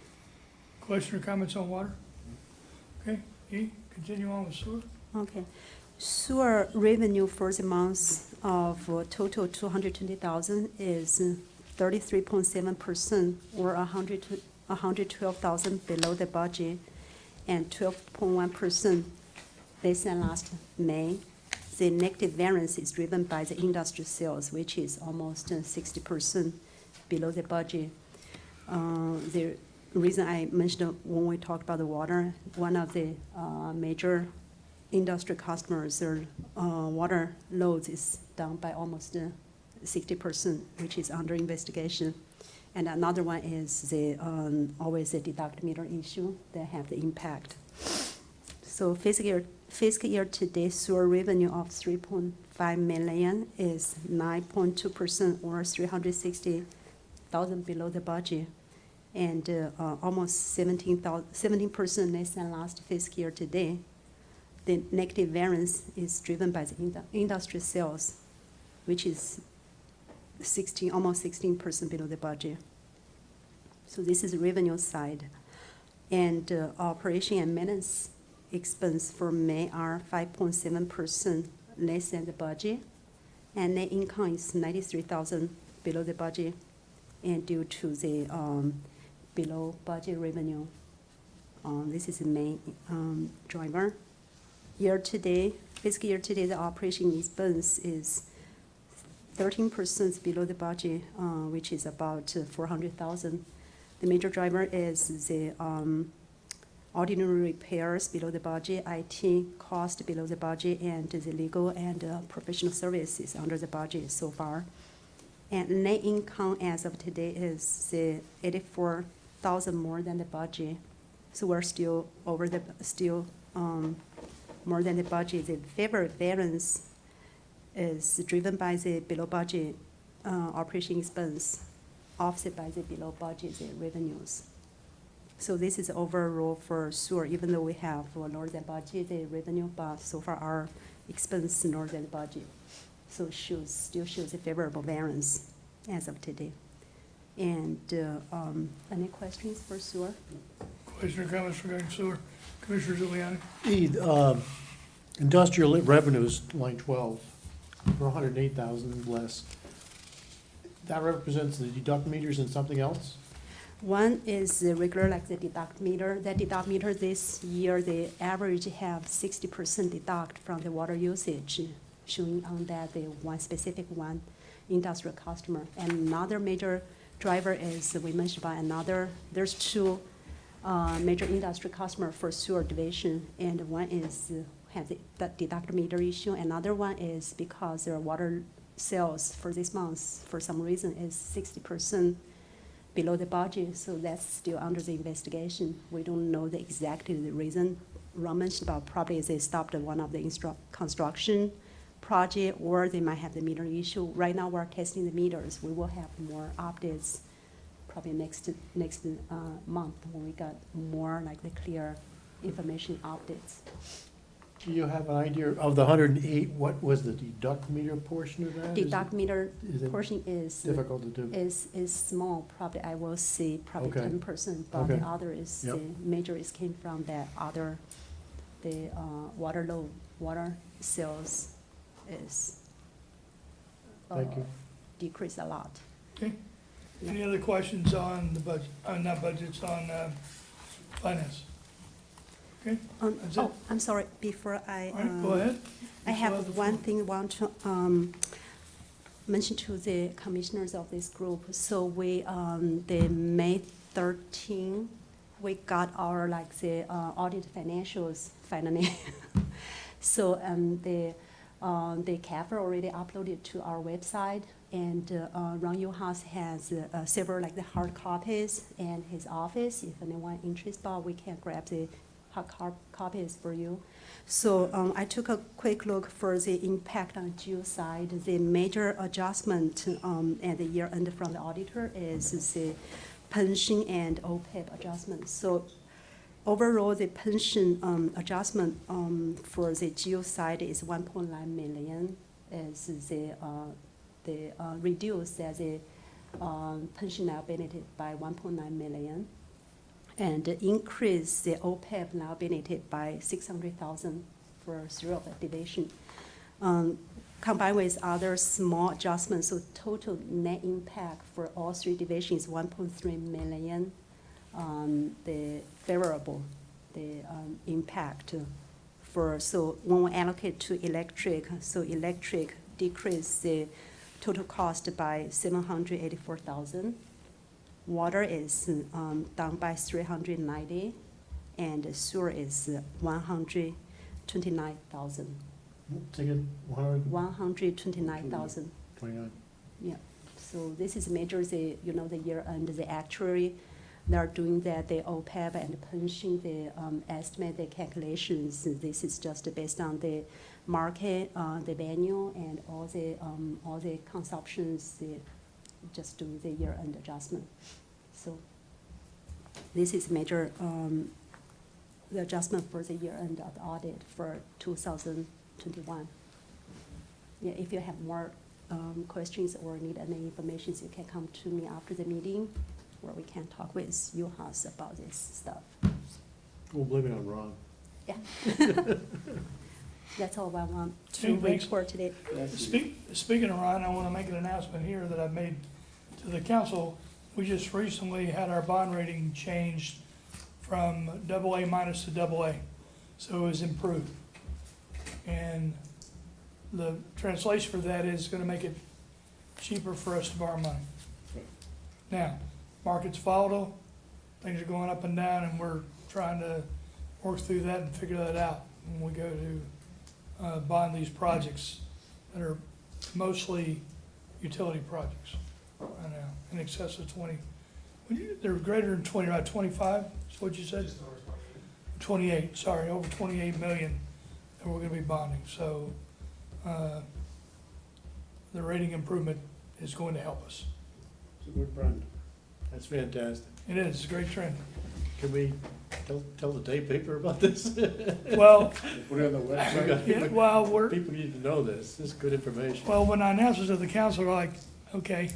[SPEAKER 1] Question or comments on water? Okay, E, continue on with sewer.
[SPEAKER 9] Okay. Sewer revenue for the month of total 220,000 is 33.7%, or 112,000 below the budget, and 12.1% less than last May. The negative variance is driven by the industry sales, which is almost 60% below the budget. The reason I mentioned when we talked about the water, one of the major industry customers, their water loads is down by almost 60%, which is under investigation. And another one is the always the deduct meter issue that have the impact. So fiscal year to date, sewer revenue of 3.5 million is 9.2%, or 360,000 below the budget, and almost 17% less than last fiscal year to date. The negative variance is driven by the industry sales, which is almost 16% below the budget. So this is the revenue side. And operation and maintenance expense for May are 5.7% less than the budget. And net income is 93,000 below the budget, and due to the below budget revenue. This is the main driver. Year to date, fiscal year to date, the operation expense is 13% below the budget, which is about 400,000. The major driver is the ordinary repairs below the budget, IT cost below the budget, and the legal and professional services under the budget so far. And net income as of today is 84,000 more than the budget. So we're still over the, more than the budget. The favorable variance is driven by the below budget operation expense, offset by the below budget revenues. So this is overall for sewer, even though we have lower than budget the revenue, but so far our expense lower than budget. So still shows a favorable variance as of today. And any questions for sewer?
[SPEAKER 1] Question or comments regarding sewer? Commissioner Giuliani?
[SPEAKER 10] Industrial revenues, line 12, for 108,000 less. That represents the deduct meters and something else?
[SPEAKER 9] One is the regular, like the deduct meter. That deduct meter this year, the average have 60% deduct from the water usage, showing on that the one specific one industrial customer. And another major driver is, we mentioned about there's two major industry customer for sewer division, and one is have the deduct meter issue. Another one is because their water sales for this month, for some reason, is 60% below the budget, so that's still under the investigation. We don't know exactly the reason. Ron mentioned about probably they stopped one of the construction project, or they might have the meter issue. Right now we're testing the meters. We will have more updates probably next month when we got more like the clear information updates.
[SPEAKER 10] Do you have an idea of the 108, what was the deduct meter portion of that?
[SPEAKER 9] Deduct meter
[SPEAKER 10] is it
[SPEAKER 9] portion is
[SPEAKER 10] difficult to do?
[SPEAKER 9] Is small. Probably I will say probably
[SPEAKER 10] Okay.
[SPEAKER 9] 10%, but
[SPEAKER 10] Okay.
[SPEAKER 9] the other is
[SPEAKER 10] Yep.
[SPEAKER 9] the major is came from that other, the water sales is
[SPEAKER 10] Thank you.
[SPEAKER 9] decreased a lot.
[SPEAKER 1] Okay. Any other questions on the budget, not budgets, on finance? Okay, that's it.
[SPEAKER 9] Oh, I'm sorry, before I.
[SPEAKER 1] All right, go ahead.
[SPEAKER 9] I
[SPEAKER 1] You still
[SPEAKER 9] have
[SPEAKER 1] the
[SPEAKER 9] one
[SPEAKER 1] floor.
[SPEAKER 9] thing I want to mention to the commissioners of this group. So we, the May 13, we got our the audit financials finally. So the CAFR already uploaded to our website, and Ron Yohaus has several the hard copies in his office. If anyone interested, but we can grab the hard copies for you. So I took a quick look for the impact on geo side. The major adjustment at the year end from the auditor is the pension and OPEB adjustment. So overall, the pension adjustment for the geo side is 1.9 million, as the reduce the pension liability by 1.9 million, and increase the OPEB liability by 600,000 for 3 of the division. Combined with other small adjustments, so total net impact for all 3 divisions is 1.3 million. The favorable, the impact for, so when we allocate to electric, so electric decrease the total cost by 784,000. Water is down by 390, and sewer is 129,000.
[SPEAKER 10] Take it,
[SPEAKER 9] 129,000.
[SPEAKER 10] 29.
[SPEAKER 9] Yeah, so this is major, the year end, the actuary, they're doing that, the OPEB and pension, the estimate, the calculations. This is just based on the market, the venue, and all the consumptions, just do the year end adjustment. So this is major, the adjustment for the year end of the audit for 2021. Yeah, if you have more questions or need any information, you can come to me after the meeting, where we can talk with your house about this stuff.
[SPEAKER 10] We'll blame it on Ron.
[SPEAKER 9] Yeah. That's all I want to
[SPEAKER 1] Okay, thanks.
[SPEAKER 9] report today.
[SPEAKER 1] Speaking of Ryan, I want to make an announcement here that I've made to the council. We just recently had our bond rating changed from AA- to AA, so it was improved. And the translation for that is going to make it cheaper for us to borrow money. Now, market's volatile, things are going up and down, and we're trying to work through that and figure that out when we go to bond these projects that are mostly utility projects right now, in excess of 20. They're greater than 20, right? 25 is what you said? 28, sorry, over 28 million that we're going to be bonding. So the rating improvement is going to help us.
[SPEAKER 10] It's a good brand. That's fantastic.
[SPEAKER 1] It is, it's a great trend.
[SPEAKER 10] Can we tell the day paper about this?
[SPEAKER 1] Well,
[SPEAKER 6] Put it on the website.
[SPEAKER 1] yeah, well,
[SPEAKER 10] People need to know this. This is good information.
[SPEAKER 1] well, when I announced it to the council, they're like, okay.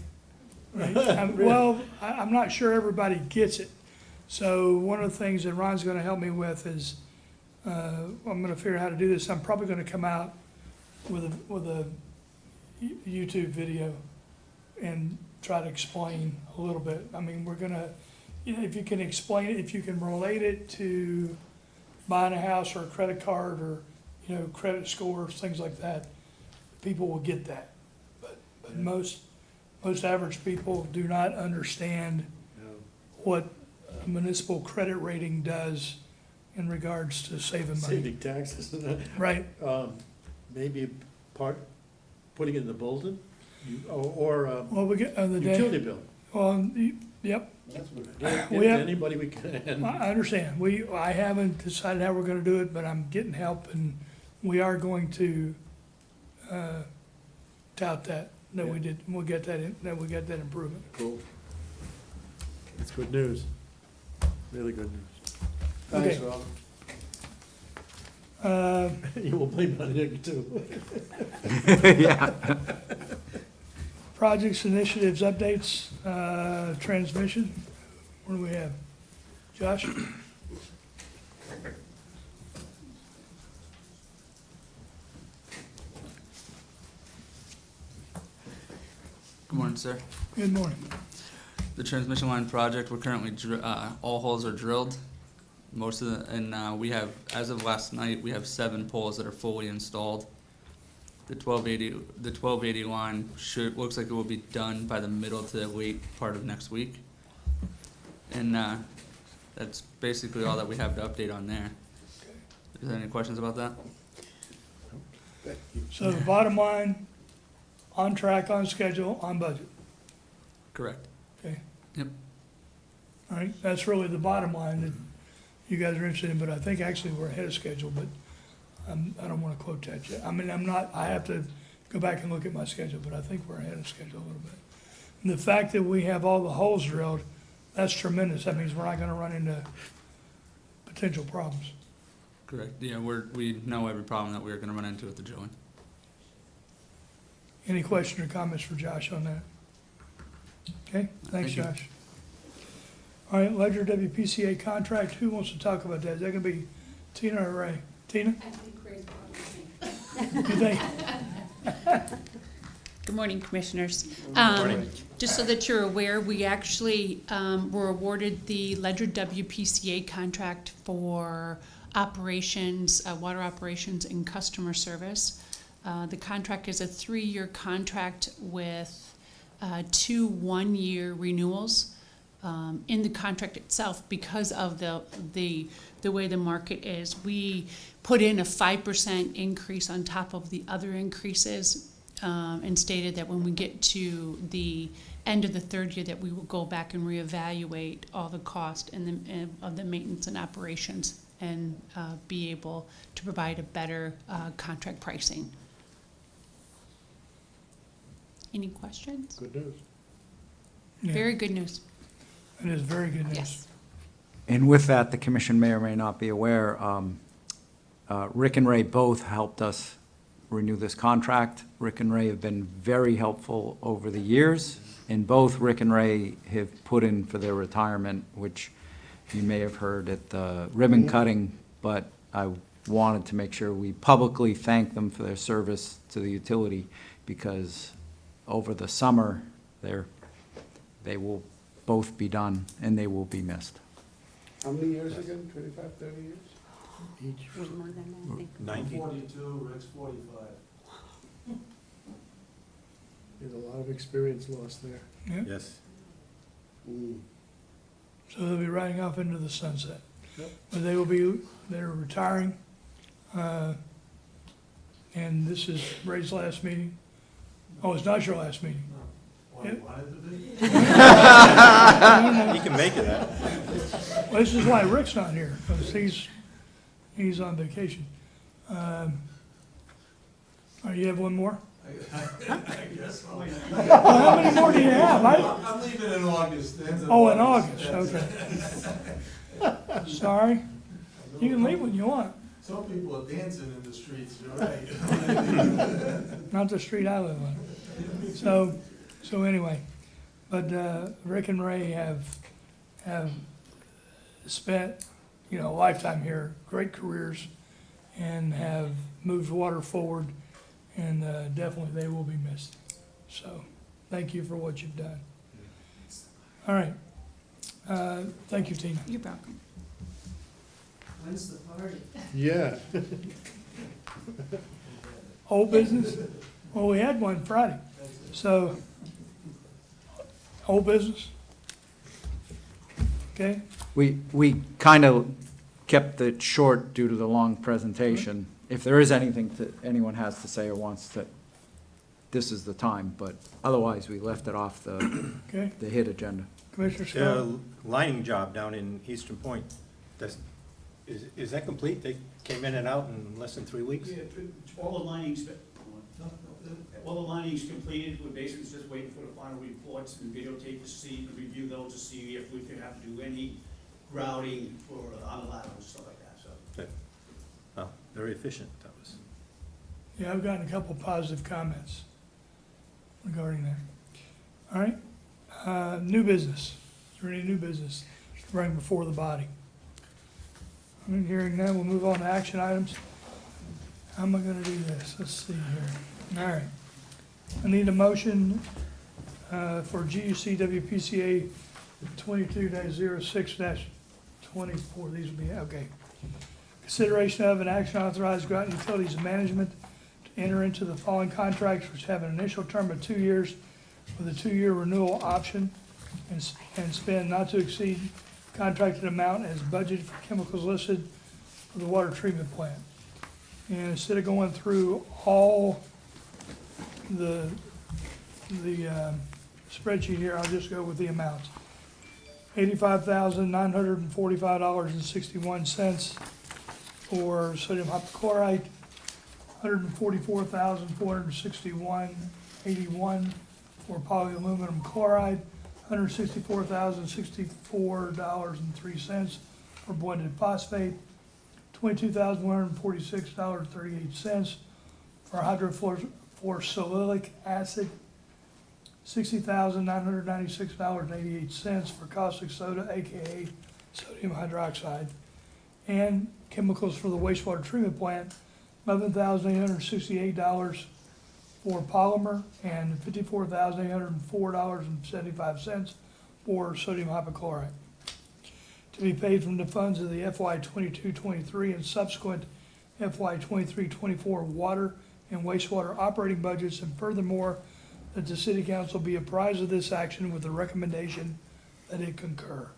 [SPEAKER 1] Right? I'm not sure everybody gets it. So one of the things that Ron's gonna help me with is, I'm gonna figure out how to do this. I'm probably gonna come out with a YouTube video and try to explain a little bit. I mean, we're gonna, if you can explain it, if you can relate it to buying a house or a credit card or, credit scores, things like that, people will get that. But most average people do not understand what a municipal credit rating does in regards to saving money.
[SPEAKER 10] Saving taxes,
[SPEAKER 1] Right,
[SPEAKER 10] maybe putting it in the bulletin, or
[SPEAKER 1] well, we get, the day,
[SPEAKER 10] utility bill.
[SPEAKER 1] yep,
[SPEAKER 6] That's what
[SPEAKER 10] Get
[SPEAKER 1] We have-
[SPEAKER 10] anybody we can.
[SPEAKER 1] I understand. I haven't decided how we're gonna do it, but I'm getting help, and we are going to, tout that we did, we'll get that in, that we got that improvement.
[SPEAKER 10] Cool. It's good news. Really good news.
[SPEAKER 1] Okay.
[SPEAKER 10] Thanks, Rob.
[SPEAKER 1] Uh,
[SPEAKER 10] You will blame it on Nick too.
[SPEAKER 1] Projects, initiatives, updates, transmission, what do we have? Josh?
[SPEAKER 11] Good morning, sir.
[SPEAKER 1] Good morning.
[SPEAKER 11] The transmission line project, we're currently, all holes are drilled. Most of the, and we have, as of last night, we have 7 poles that are fully installed. The 1280 line looks like it will be done by the middle to the late part of next week. And that's basically all that we have to update on there. Is there any questions about that?
[SPEAKER 1] So the bottom line, on track, on schedule, on budget,
[SPEAKER 11] Correct.
[SPEAKER 1] okay?
[SPEAKER 11] Yep.
[SPEAKER 1] All right, that's really the bottom line that you guys are interested in, but I think actually we're ahead of schedule, but I don't want to quote that yet. I mean, I have to go back and look at my schedule, but I think we're ahead of schedule a little bit. And the fact that we have all the holes drilled, that's tremendous. That means we're not going to run into potential problems.
[SPEAKER 11] Correct. Yeah, we know every problem that we're gonna run into with the drilling.
[SPEAKER 1] Any question or comments for Josh on that? Okay, thanks,
[SPEAKER 11] Thank you.
[SPEAKER 1] Josh. All right, Ledger WPCA contract, who wants to talk about that? Is that gonna be Tina or Ray? Tina? You think?
[SPEAKER 12] Good morning, Commissioners.
[SPEAKER 3] Morning.
[SPEAKER 12] Just so that you're aware, we actually were awarded the Ledger WPCA contract for operations, water operations and customer service. The contract is a 3-year contract with 2 one-year renewals. In the contract itself, because of the way the market is, we put in a 5% increase on top of the other increases, and stated that when we get to the end of the 3rd year, that we will go back and reevaluate all the cost of the maintenance and operations, and be able to provide a better contract pricing. Any questions?
[SPEAKER 10] Good news.
[SPEAKER 1] Yeah,
[SPEAKER 12] Very good news.
[SPEAKER 1] it is very good news.
[SPEAKER 12] Yes.
[SPEAKER 4] And with that, the commission may or may not be aware, Rick and Ray both helped us renew this contract. Rick and Ray have been very helpful over the years, and both Rick and Ray have put in for their retirement, which you may have heard at the ribbon cutting, but I wanted to make sure we publicly thank them for their service to the utility, because over the summer, they will both be done, and they will be missed.
[SPEAKER 6] How many years again? 25, 30 years?
[SPEAKER 10] Each.
[SPEAKER 9] Way more than that, I think.
[SPEAKER 3] 90.
[SPEAKER 13] 42, Rick's 45.
[SPEAKER 10] There's a lot of experience lost there.
[SPEAKER 1] Yeah,
[SPEAKER 3] Yes.
[SPEAKER 1] so they'll be riding off into the sunset.
[SPEAKER 10] Yep.
[SPEAKER 1] But they're retiring, and this is Ray's last meeting. Oh, it's not your last meeting.
[SPEAKER 13] Well,
[SPEAKER 1] Yeah.
[SPEAKER 13] he wanted to be.
[SPEAKER 3] He can make it that.
[SPEAKER 1] Well, this is why Rick's not here, because he's on vacation. All right, you have one more?
[SPEAKER 13] I guess.
[SPEAKER 1] Well, how many more do you have?
[SPEAKER 13] I'm leaving in August. the end of
[SPEAKER 1] Oh, in August,
[SPEAKER 13] Yes.
[SPEAKER 1] okay. Sorry. You can leave when you want,
[SPEAKER 13] Some people are dancing in the streets, you're right.
[SPEAKER 1] not the street I live on. So anyway, but Rick and Ray have spent, a lifetime here, great careers, and have moved water forward, and definitely they will be missed. So, thank you for what you've done. All right. Thank you, Tina.
[SPEAKER 12] You're welcome.
[SPEAKER 13] When's the party?
[SPEAKER 10] Yeah.
[SPEAKER 1] Old business? Well, we had one Friday. So, old business? Okay,
[SPEAKER 4] We kind of kept it short due to the long presentation. If there is anything anyone has to say or wants to, this is the time, but otherwise, we left it off the
[SPEAKER 1] okay.
[SPEAKER 4] hit agenda.
[SPEAKER 1] Commissioner Scott?
[SPEAKER 3] Lining job down in Eastern Point, is that complete? They came in and out in less than 3 weeks?
[SPEAKER 14] Yeah, all the linings, all the linings completed, we're basically just waiting for the final reports and videotape to see, to review those to see if we can have to do any grouting for on the lateral and stuff like that, so.
[SPEAKER 3] Good. Well, very efficient, that was.
[SPEAKER 1] Yeah, I've gotten a couple positive comments regarding that. All right, new business. Is there any new business to bring before the body? I'm hearing that, we'll move on to action items. How am I gonna do this? Let's see here. All right. I need a motion for GUC WPCA 22-06-24. These will be, okay. Consideration of an action authorized Groton Utilities Management to enter into the following contracts which have an initial term of 2 years with a 2-year renewal option and spend not to exceed contracted amount as budgeted for chemicals listed for the water treatment plant. And instead of going through all the spreadsheet here, I'll just go with the amounts. $85,945.61 for sodium hypochlorite, $144,461.81 for polyaluminum chloride, $164,064.03 for blended phosphate, $22,146.38 for hydrofluoric acid, $60,996.88 for caustic soda, AKA sodium hydroxide, and chemicals for the wastewater treatment plant, $11,868 for polymer and $54,804.75 for sodium hypochlorite, to be paid from the funds of the FY 22-23 and subsequent FY 23-24 water and wastewater operating budgets, and furthermore, that the city council be apprised of this action with the recommendation that it concur.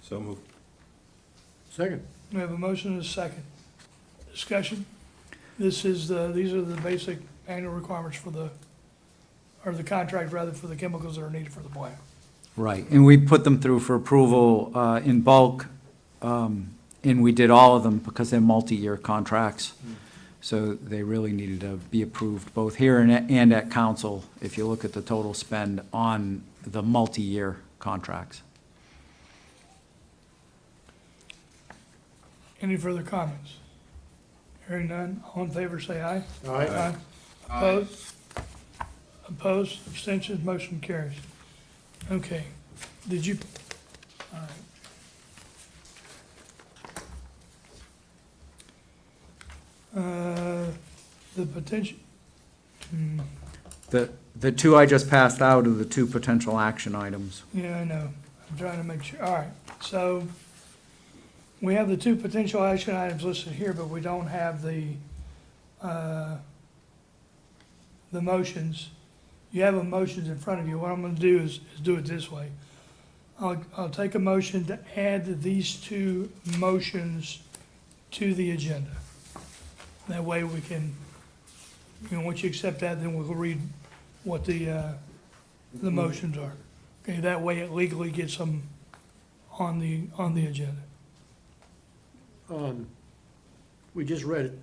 [SPEAKER 3] So moved.
[SPEAKER 10] Second.
[SPEAKER 1] We have a motion and a second. Discussion? These are the basic annual requirements for the contract rather for the chemicals that are needed for the plant.
[SPEAKER 4] Right, and we put them through for approval in bulk, and we did all of them because they're multi-year contracts. So they really needed to be approved both here and at council, if you look at the total spend on the multi-year contracts.
[SPEAKER 1] Any further comments? Hearing none, all in favor say aye.
[SPEAKER 10] Aye.
[SPEAKER 1] Opposed? Opposed, abstentions, motion carries. Okay, did you, all right. The potential,
[SPEAKER 4] The two I just passed out are the two potential action items.
[SPEAKER 1] yeah, I know, I'm trying to make sure, all right, so we have the two potential action items listed here, but we don't have the motions. You have the motions in front of you. What I'm gonna do is do it this way. I'll take a motion to add these two motions to the agenda. That way we can, once you accept that, then we'll read what the motions are. Okay, that way it legally gets them on the agenda.
[SPEAKER 10] We just read it,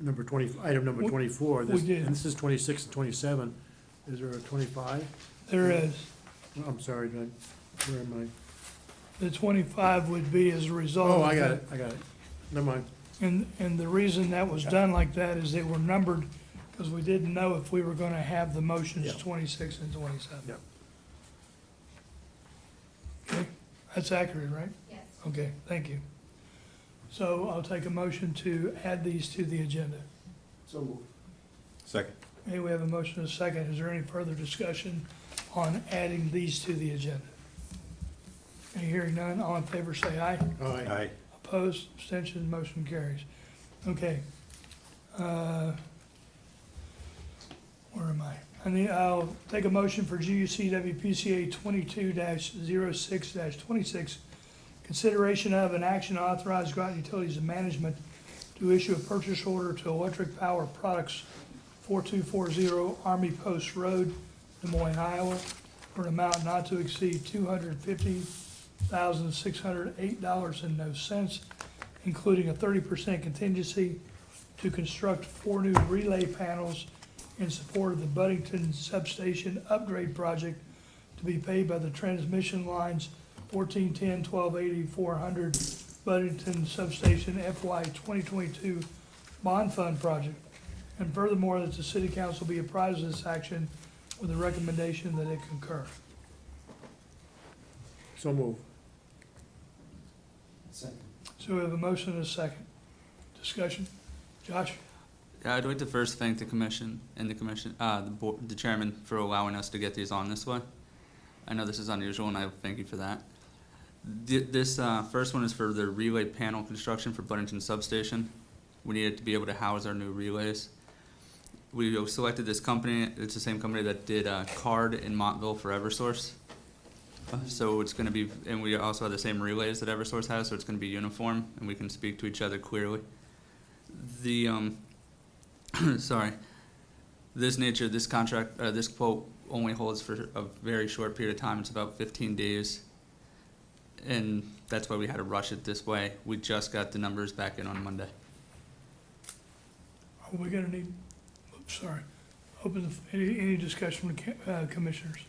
[SPEAKER 10] item number 24.
[SPEAKER 1] We did.
[SPEAKER 10] And this is 26 and 27. Is there a 25?
[SPEAKER 1] There is.
[SPEAKER 10] I'm sorry, where am
[SPEAKER 1] The 25 would be as a
[SPEAKER 10] I?
[SPEAKER 1] result
[SPEAKER 10] Oh,
[SPEAKER 1] of
[SPEAKER 10] I got
[SPEAKER 1] that.
[SPEAKER 10] it, I got it. Never mind.
[SPEAKER 1] And the reason that was done like that is they were numbered because we didn't know if we were gonna have the motions
[SPEAKER 10] Yeah.
[SPEAKER 1] 26 and 27.
[SPEAKER 10] Yep.
[SPEAKER 1] Okay, that's accurate, right?
[SPEAKER 15] Yes.
[SPEAKER 1] Okay, thank you. So I'll take a motion to add these to the agenda.
[SPEAKER 6] So moved.
[SPEAKER 3] Second.
[SPEAKER 1] Okay, we have a motion and a second. Is there any further discussion on adding these to the agenda? Any hearing none, all in favor say aye.
[SPEAKER 10] Aye.
[SPEAKER 3] Aye.
[SPEAKER 1] Opposed, abstentions, motion carries. Okay. Where am I? I'll take a motion for GUC WPCA 22-06-26, consideration of an action to authorize Groton Utilities and Management to issue a purchase order to Electric Power Products 4240 Army Post Road, Des Moines, Iowa, for an amount not to exceed $250,608.00, including a 30% contingency to construct 4 new relay panels in support of the Buddington Substation Upgrade Project to be paid by the transmission lines 1410, 1280, 400 Buddington Substation FY 2022 Bond Fund Project. And furthermore, that the City Council be apprised of this action with a recommendation that it concur.
[SPEAKER 10] So move.
[SPEAKER 6] Second.
[SPEAKER 1] So we have a motion and a second. Discussion? Josh?
[SPEAKER 11] Yeah, I'd like to first thank the commission and the chairman for allowing us to get these on this way. I know this is unusual, and I thank you for that. This first one is for the relay panel construction for Buddington Substation. We needed to be able to house our new relays. We selected this company. It's the same company that did CARD in Montville for Eversource. So it's going to be, and we also have the same relays that Eversource has, so it's going to be uniform, and we can speak to each other clearly. The sorry, this contract, this quote only holds for a very short period of time. It's about 15 days, and that's why we had to rush it this way. We just got the numbers back in on Monday.
[SPEAKER 1] Are we gonna need, oops, sorry, any discussion with commissioners?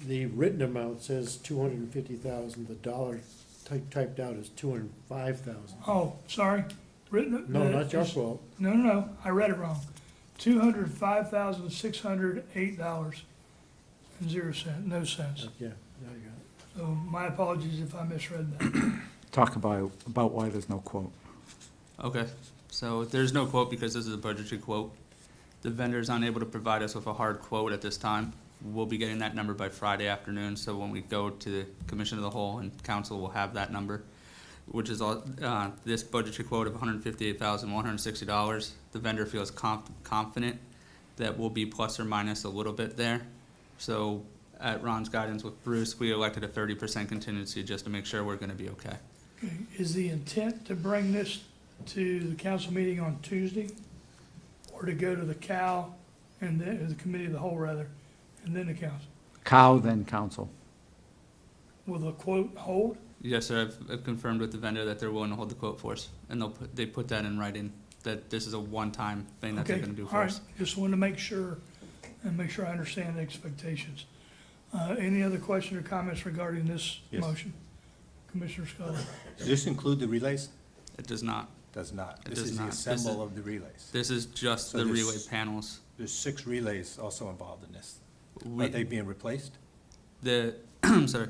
[SPEAKER 10] The written amount says 250,000, the dollar typed out is 205,000.
[SPEAKER 1] Oh, sorry. Written.
[SPEAKER 10] No, not your fault.
[SPEAKER 1] No, I read it wrong. $205,608.00, no cents.
[SPEAKER 10] Yeah, now you got it.
[SPEAKER 1] So my apologies if I misread that.
[SPEAKER 4] Talk about why there's no quote.
[SPEAKER 11] Okay, so there's no quote because this is a budgetary quote. The vendor's unable to provide us with a hard quote at this time. We'll be getting that number by Friday afternoon, so when we go to the Commission of the Whole and Council will have that number, which is all, this budgetary quote of $158,160. The vendor feels confident that we'll be plus or minus a little bit there. So at Ron's guidance with Bruce, we elected a 30% contingency just to make sure we're gonna be okay.
[SPEAKER 1] Okay. Is the intent to bring this to the council meeting on Tuesday? Or to go to the COW and then, or the Committee of the Whole rather, and then the council?
[SPEAKER 4] Cow, then council.
[SPEAKER 1] Will the quote hold?
[SPEAKER 11] Yes, sir, I've confirmed with the vendor that they're willing to hold the quote for us, and they put that in writing, that this is a one-time thing that they're
[SPEAKER 1] Okay,
[SPEAKER 11] gonna do
[SPEAKER 1] all
[SPEAKER 11] for
[SPEAKER 1] right.
[SPEAKER 11] us.
[SPEAKER 1] Just wanted to make sure I understand the expectations. Any other questions or comments regarding this
[SPEAKER 3] Yes.
[SPEAKER 1] motion? Commissioner Scully?
[SPEAKER 3] Does this include the relays?
[SPEAKER 11] It does not.
[SPEAKER 3] Does not.
[SPEAKER 11] It
[SPEAKER 3] This
[SPEAKER 11] does
[SPEAKER 3] is the
[SPEAKER 11] not. This
[SPEAKER 3] assemble
[SPEAKER 11] is-
[SPEAKER 3] of the relays.
[SPEAKER 11] This is just
[SPEAKER 3] So
[SPEAKER 11] the
[SPEAKER 3] this-
[SPEAKER 11] relay panels.
[SPEAKER 3] There's 6 relays also involved in this.
[SPEAKER 11] We-
[SPEAKER 3] Are they being replaced?
[SPEAKER 11] I'm sorry,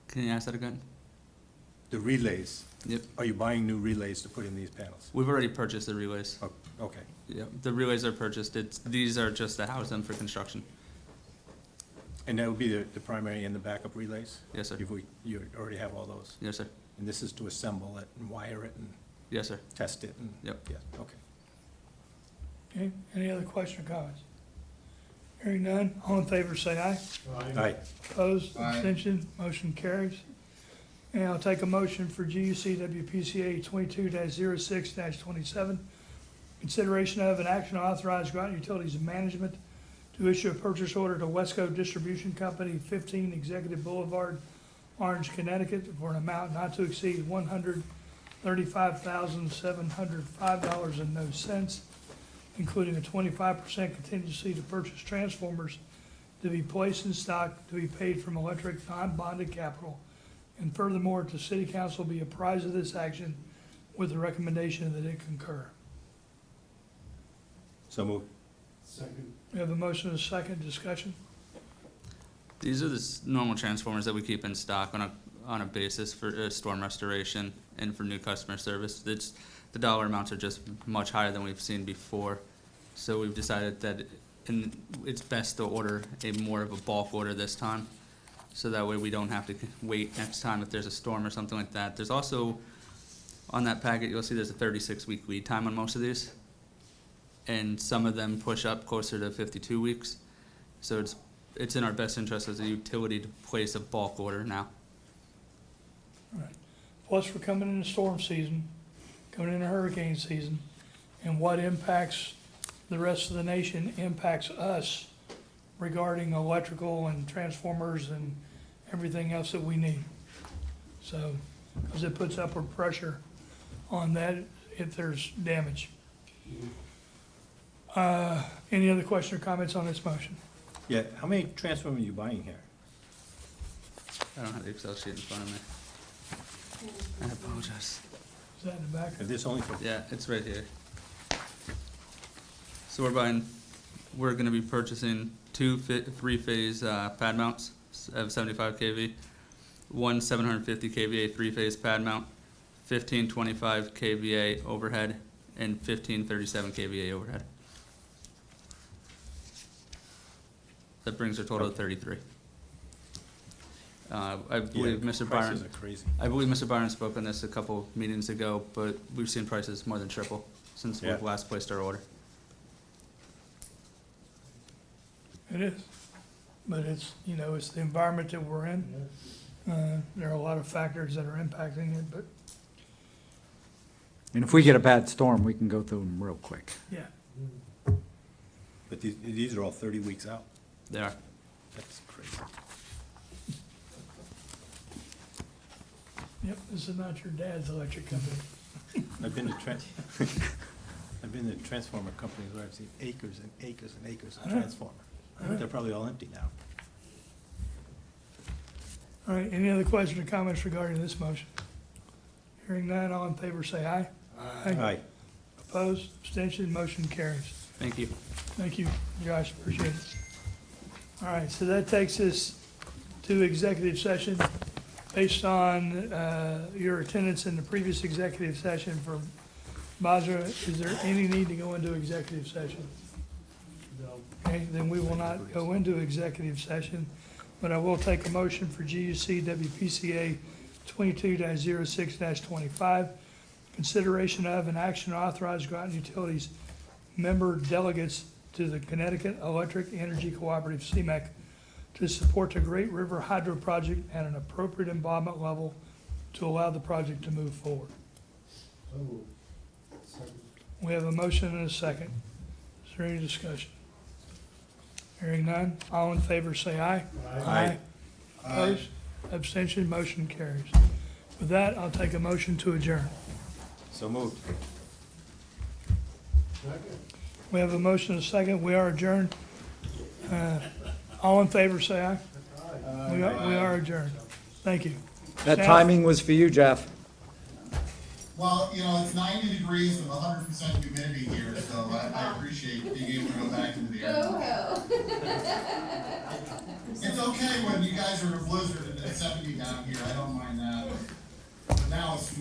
[SPEAKER 11] can you ask that again?
[SPEAKER 3] The relays,
[SPEAKER 11] Yep,
[SPEAKER 3] are you buying new relays to put in these panels?
[SPEAKER 11] we've already purchased the relays.
[SPEAKER 3] Oh, okay.
[SPEAKER 11] Yeah, the relays are purchased. These are just to house them for construction.
[SPEAKER 3] And that would be the primary and the backup relays?
[SPEAKER 11] Yes, sir.
[SPEAKER 3] You already have all those?
[SPEAKER 11] Yes, sir.
[SPEAKER 3] And this is to assemble it and wire it and
[SPEAKER 11] Yes, sir.
[SPEAKER 3] test it and?
[SPEAKER 11] Yep.
[SPEAKER 3] Yeah, okay.
[SPEAKER 1] Okay, any other questions or comments? Hearing none, all in favor say aye.
[SPEAKER 3] Aye.
[SPEAKER 1] Opposed,
[SPEAKER 7] Aye.
[SPEAKER 1] abstention, motion carries. And I'll take a motion for GUC WPCA 22-06-27. Consideration of an action to authorize Groton Utilities Management to issue a purchase order to Wesco Distribution Company, 15 Executive Boulevard, Orange, Connecticut, for an amount not to exceed $135,705.00, including a 25% contingency to purchase transformers to be placed in stock to be paid from electric non-bonded capital. And furthermore, the city council be apprised of this action with the recommendation that it concur.
[SPEAKER 3] So moved.
[SPEAKER 6] Second.
[SPEAKER 1] We have a motion and a second discussion.
[SPEAKER 11] These are the normal transformers that we keep in stock on a basis for storm restoration and for new customer service. The dollar amounts are just much higher than we've seen before. So we've decided that it's best to order more of a bulk order this time. So that way we don't have to wait next time if there's a storm or something like that. There's also, on that packet, you'll see there's a 36-week lead time on most of these. And some of them push up closer to 52 weeks. So it's in our best interest as a utility to place a bulk order now.
[SPEAKER 1] All right. Plus, we're coming into storm season, coming into hurricane season, and what impacts the rest of the nation impacts us regarding electrical and transformers and everything else that we need. So, because it puts upward pressure on that if there's damage. Any other question or comments on this motion?
[SPEAKER 3] Yeah, how many transformers are you buying here?
[SPEAKER 11] I don't have the Excel sheet in front of me. I apologize.
[SPEAKER 1] Is that in the back?
[SPEAKER 3] Is this only for?
[SPEAKER 11] Yeah, it's right here. So we're gonna be purchasing 2 3-phase pad mounts of 75 kV, one 750 kVA 3-phase pad mount, 15 25 kVA overhead, and 15 37 kVA overhead. That brings our total to 33. I believe Mr.
[SPEAKER 3] Prices
[SPEAKER 11] Byron.
[SPEAKER 3] are crazy.
[SPEAKER 11] I believe Mr. Byron spoke on this a couple meetings ago, but we've seen prices more than triple since
[SPEAKER 3] Yeah.
[SPEAKER 11] we've last placed our order.
[SPEAKER 1] It is, but it's, it's the environment that we're in. There are a lot of factors that are impacting it, but,
[SPEAKER 4] And if we get a bad storm, we can go through them real quick.
[SPEAKER 1] yeah.
[SPEAKER 3] But these are all 30 weeks out.
[SPEAKER 11] They are.
[SPEAKER 3] That's crazy.
[SPEAKER 1] Yep, this is not your dad's electric company.
[SPEAKER 3] I've been to transformer companies where I've seen acres and acres and acres of
[SPEAKER 1] I know.
[SPEAKER 3] transformer. They're probably all empty now.
[SPEAKER 1] All right, any other questions or comments regarding this motion? Hearing none, all in favor say aye.
[SPEAKER 3] Aye.
[SPEAKER 1] Opposed, abstention, motion carries.
[SPEAKER 11] Thank you.
[SPEAKER 1] Thank you, Josh, appreciate it. All right, so that takes us to executive session. Based on your attendance in the previous executive session for Basra, is there any need to go into executive session? Okay, then we will not go into executive session, but I will take a motion for GUC WPCA 22-06-25, consideration of an action to authorize Groton Utilities member delegates to the Connecticut Electric Energy Cooperative, CMEC, to support the Great River Hydro Project at an appropriate involvement level to allow the project to move forward. We have a motion and a second. Is there any discussion? Hearing none, all in favor say aye.
[SPEAKER 3] Aye.
[SPEAKER 1] Opposed? Abstention, motion carries. With that, I'll take a motion to adjourn.
[SPEAKER 3] So moved.
[SPEAKER 1] We have a motion and a second. We are adjourned. All in favor say aye. We are adjourned. Thank you.
[SPEAKER 4] That
[SPEAKER 1] Staff?
[SPEAKER 4] timing was for you, Jeff.
[SPEAKER 7] Well, you know, it's 90 degrees with 100% humidity here, so I appreciate being able to go back into the air. It's okay when you guys are in a blizzard and it's 70 down here, I don't mind that. But now it's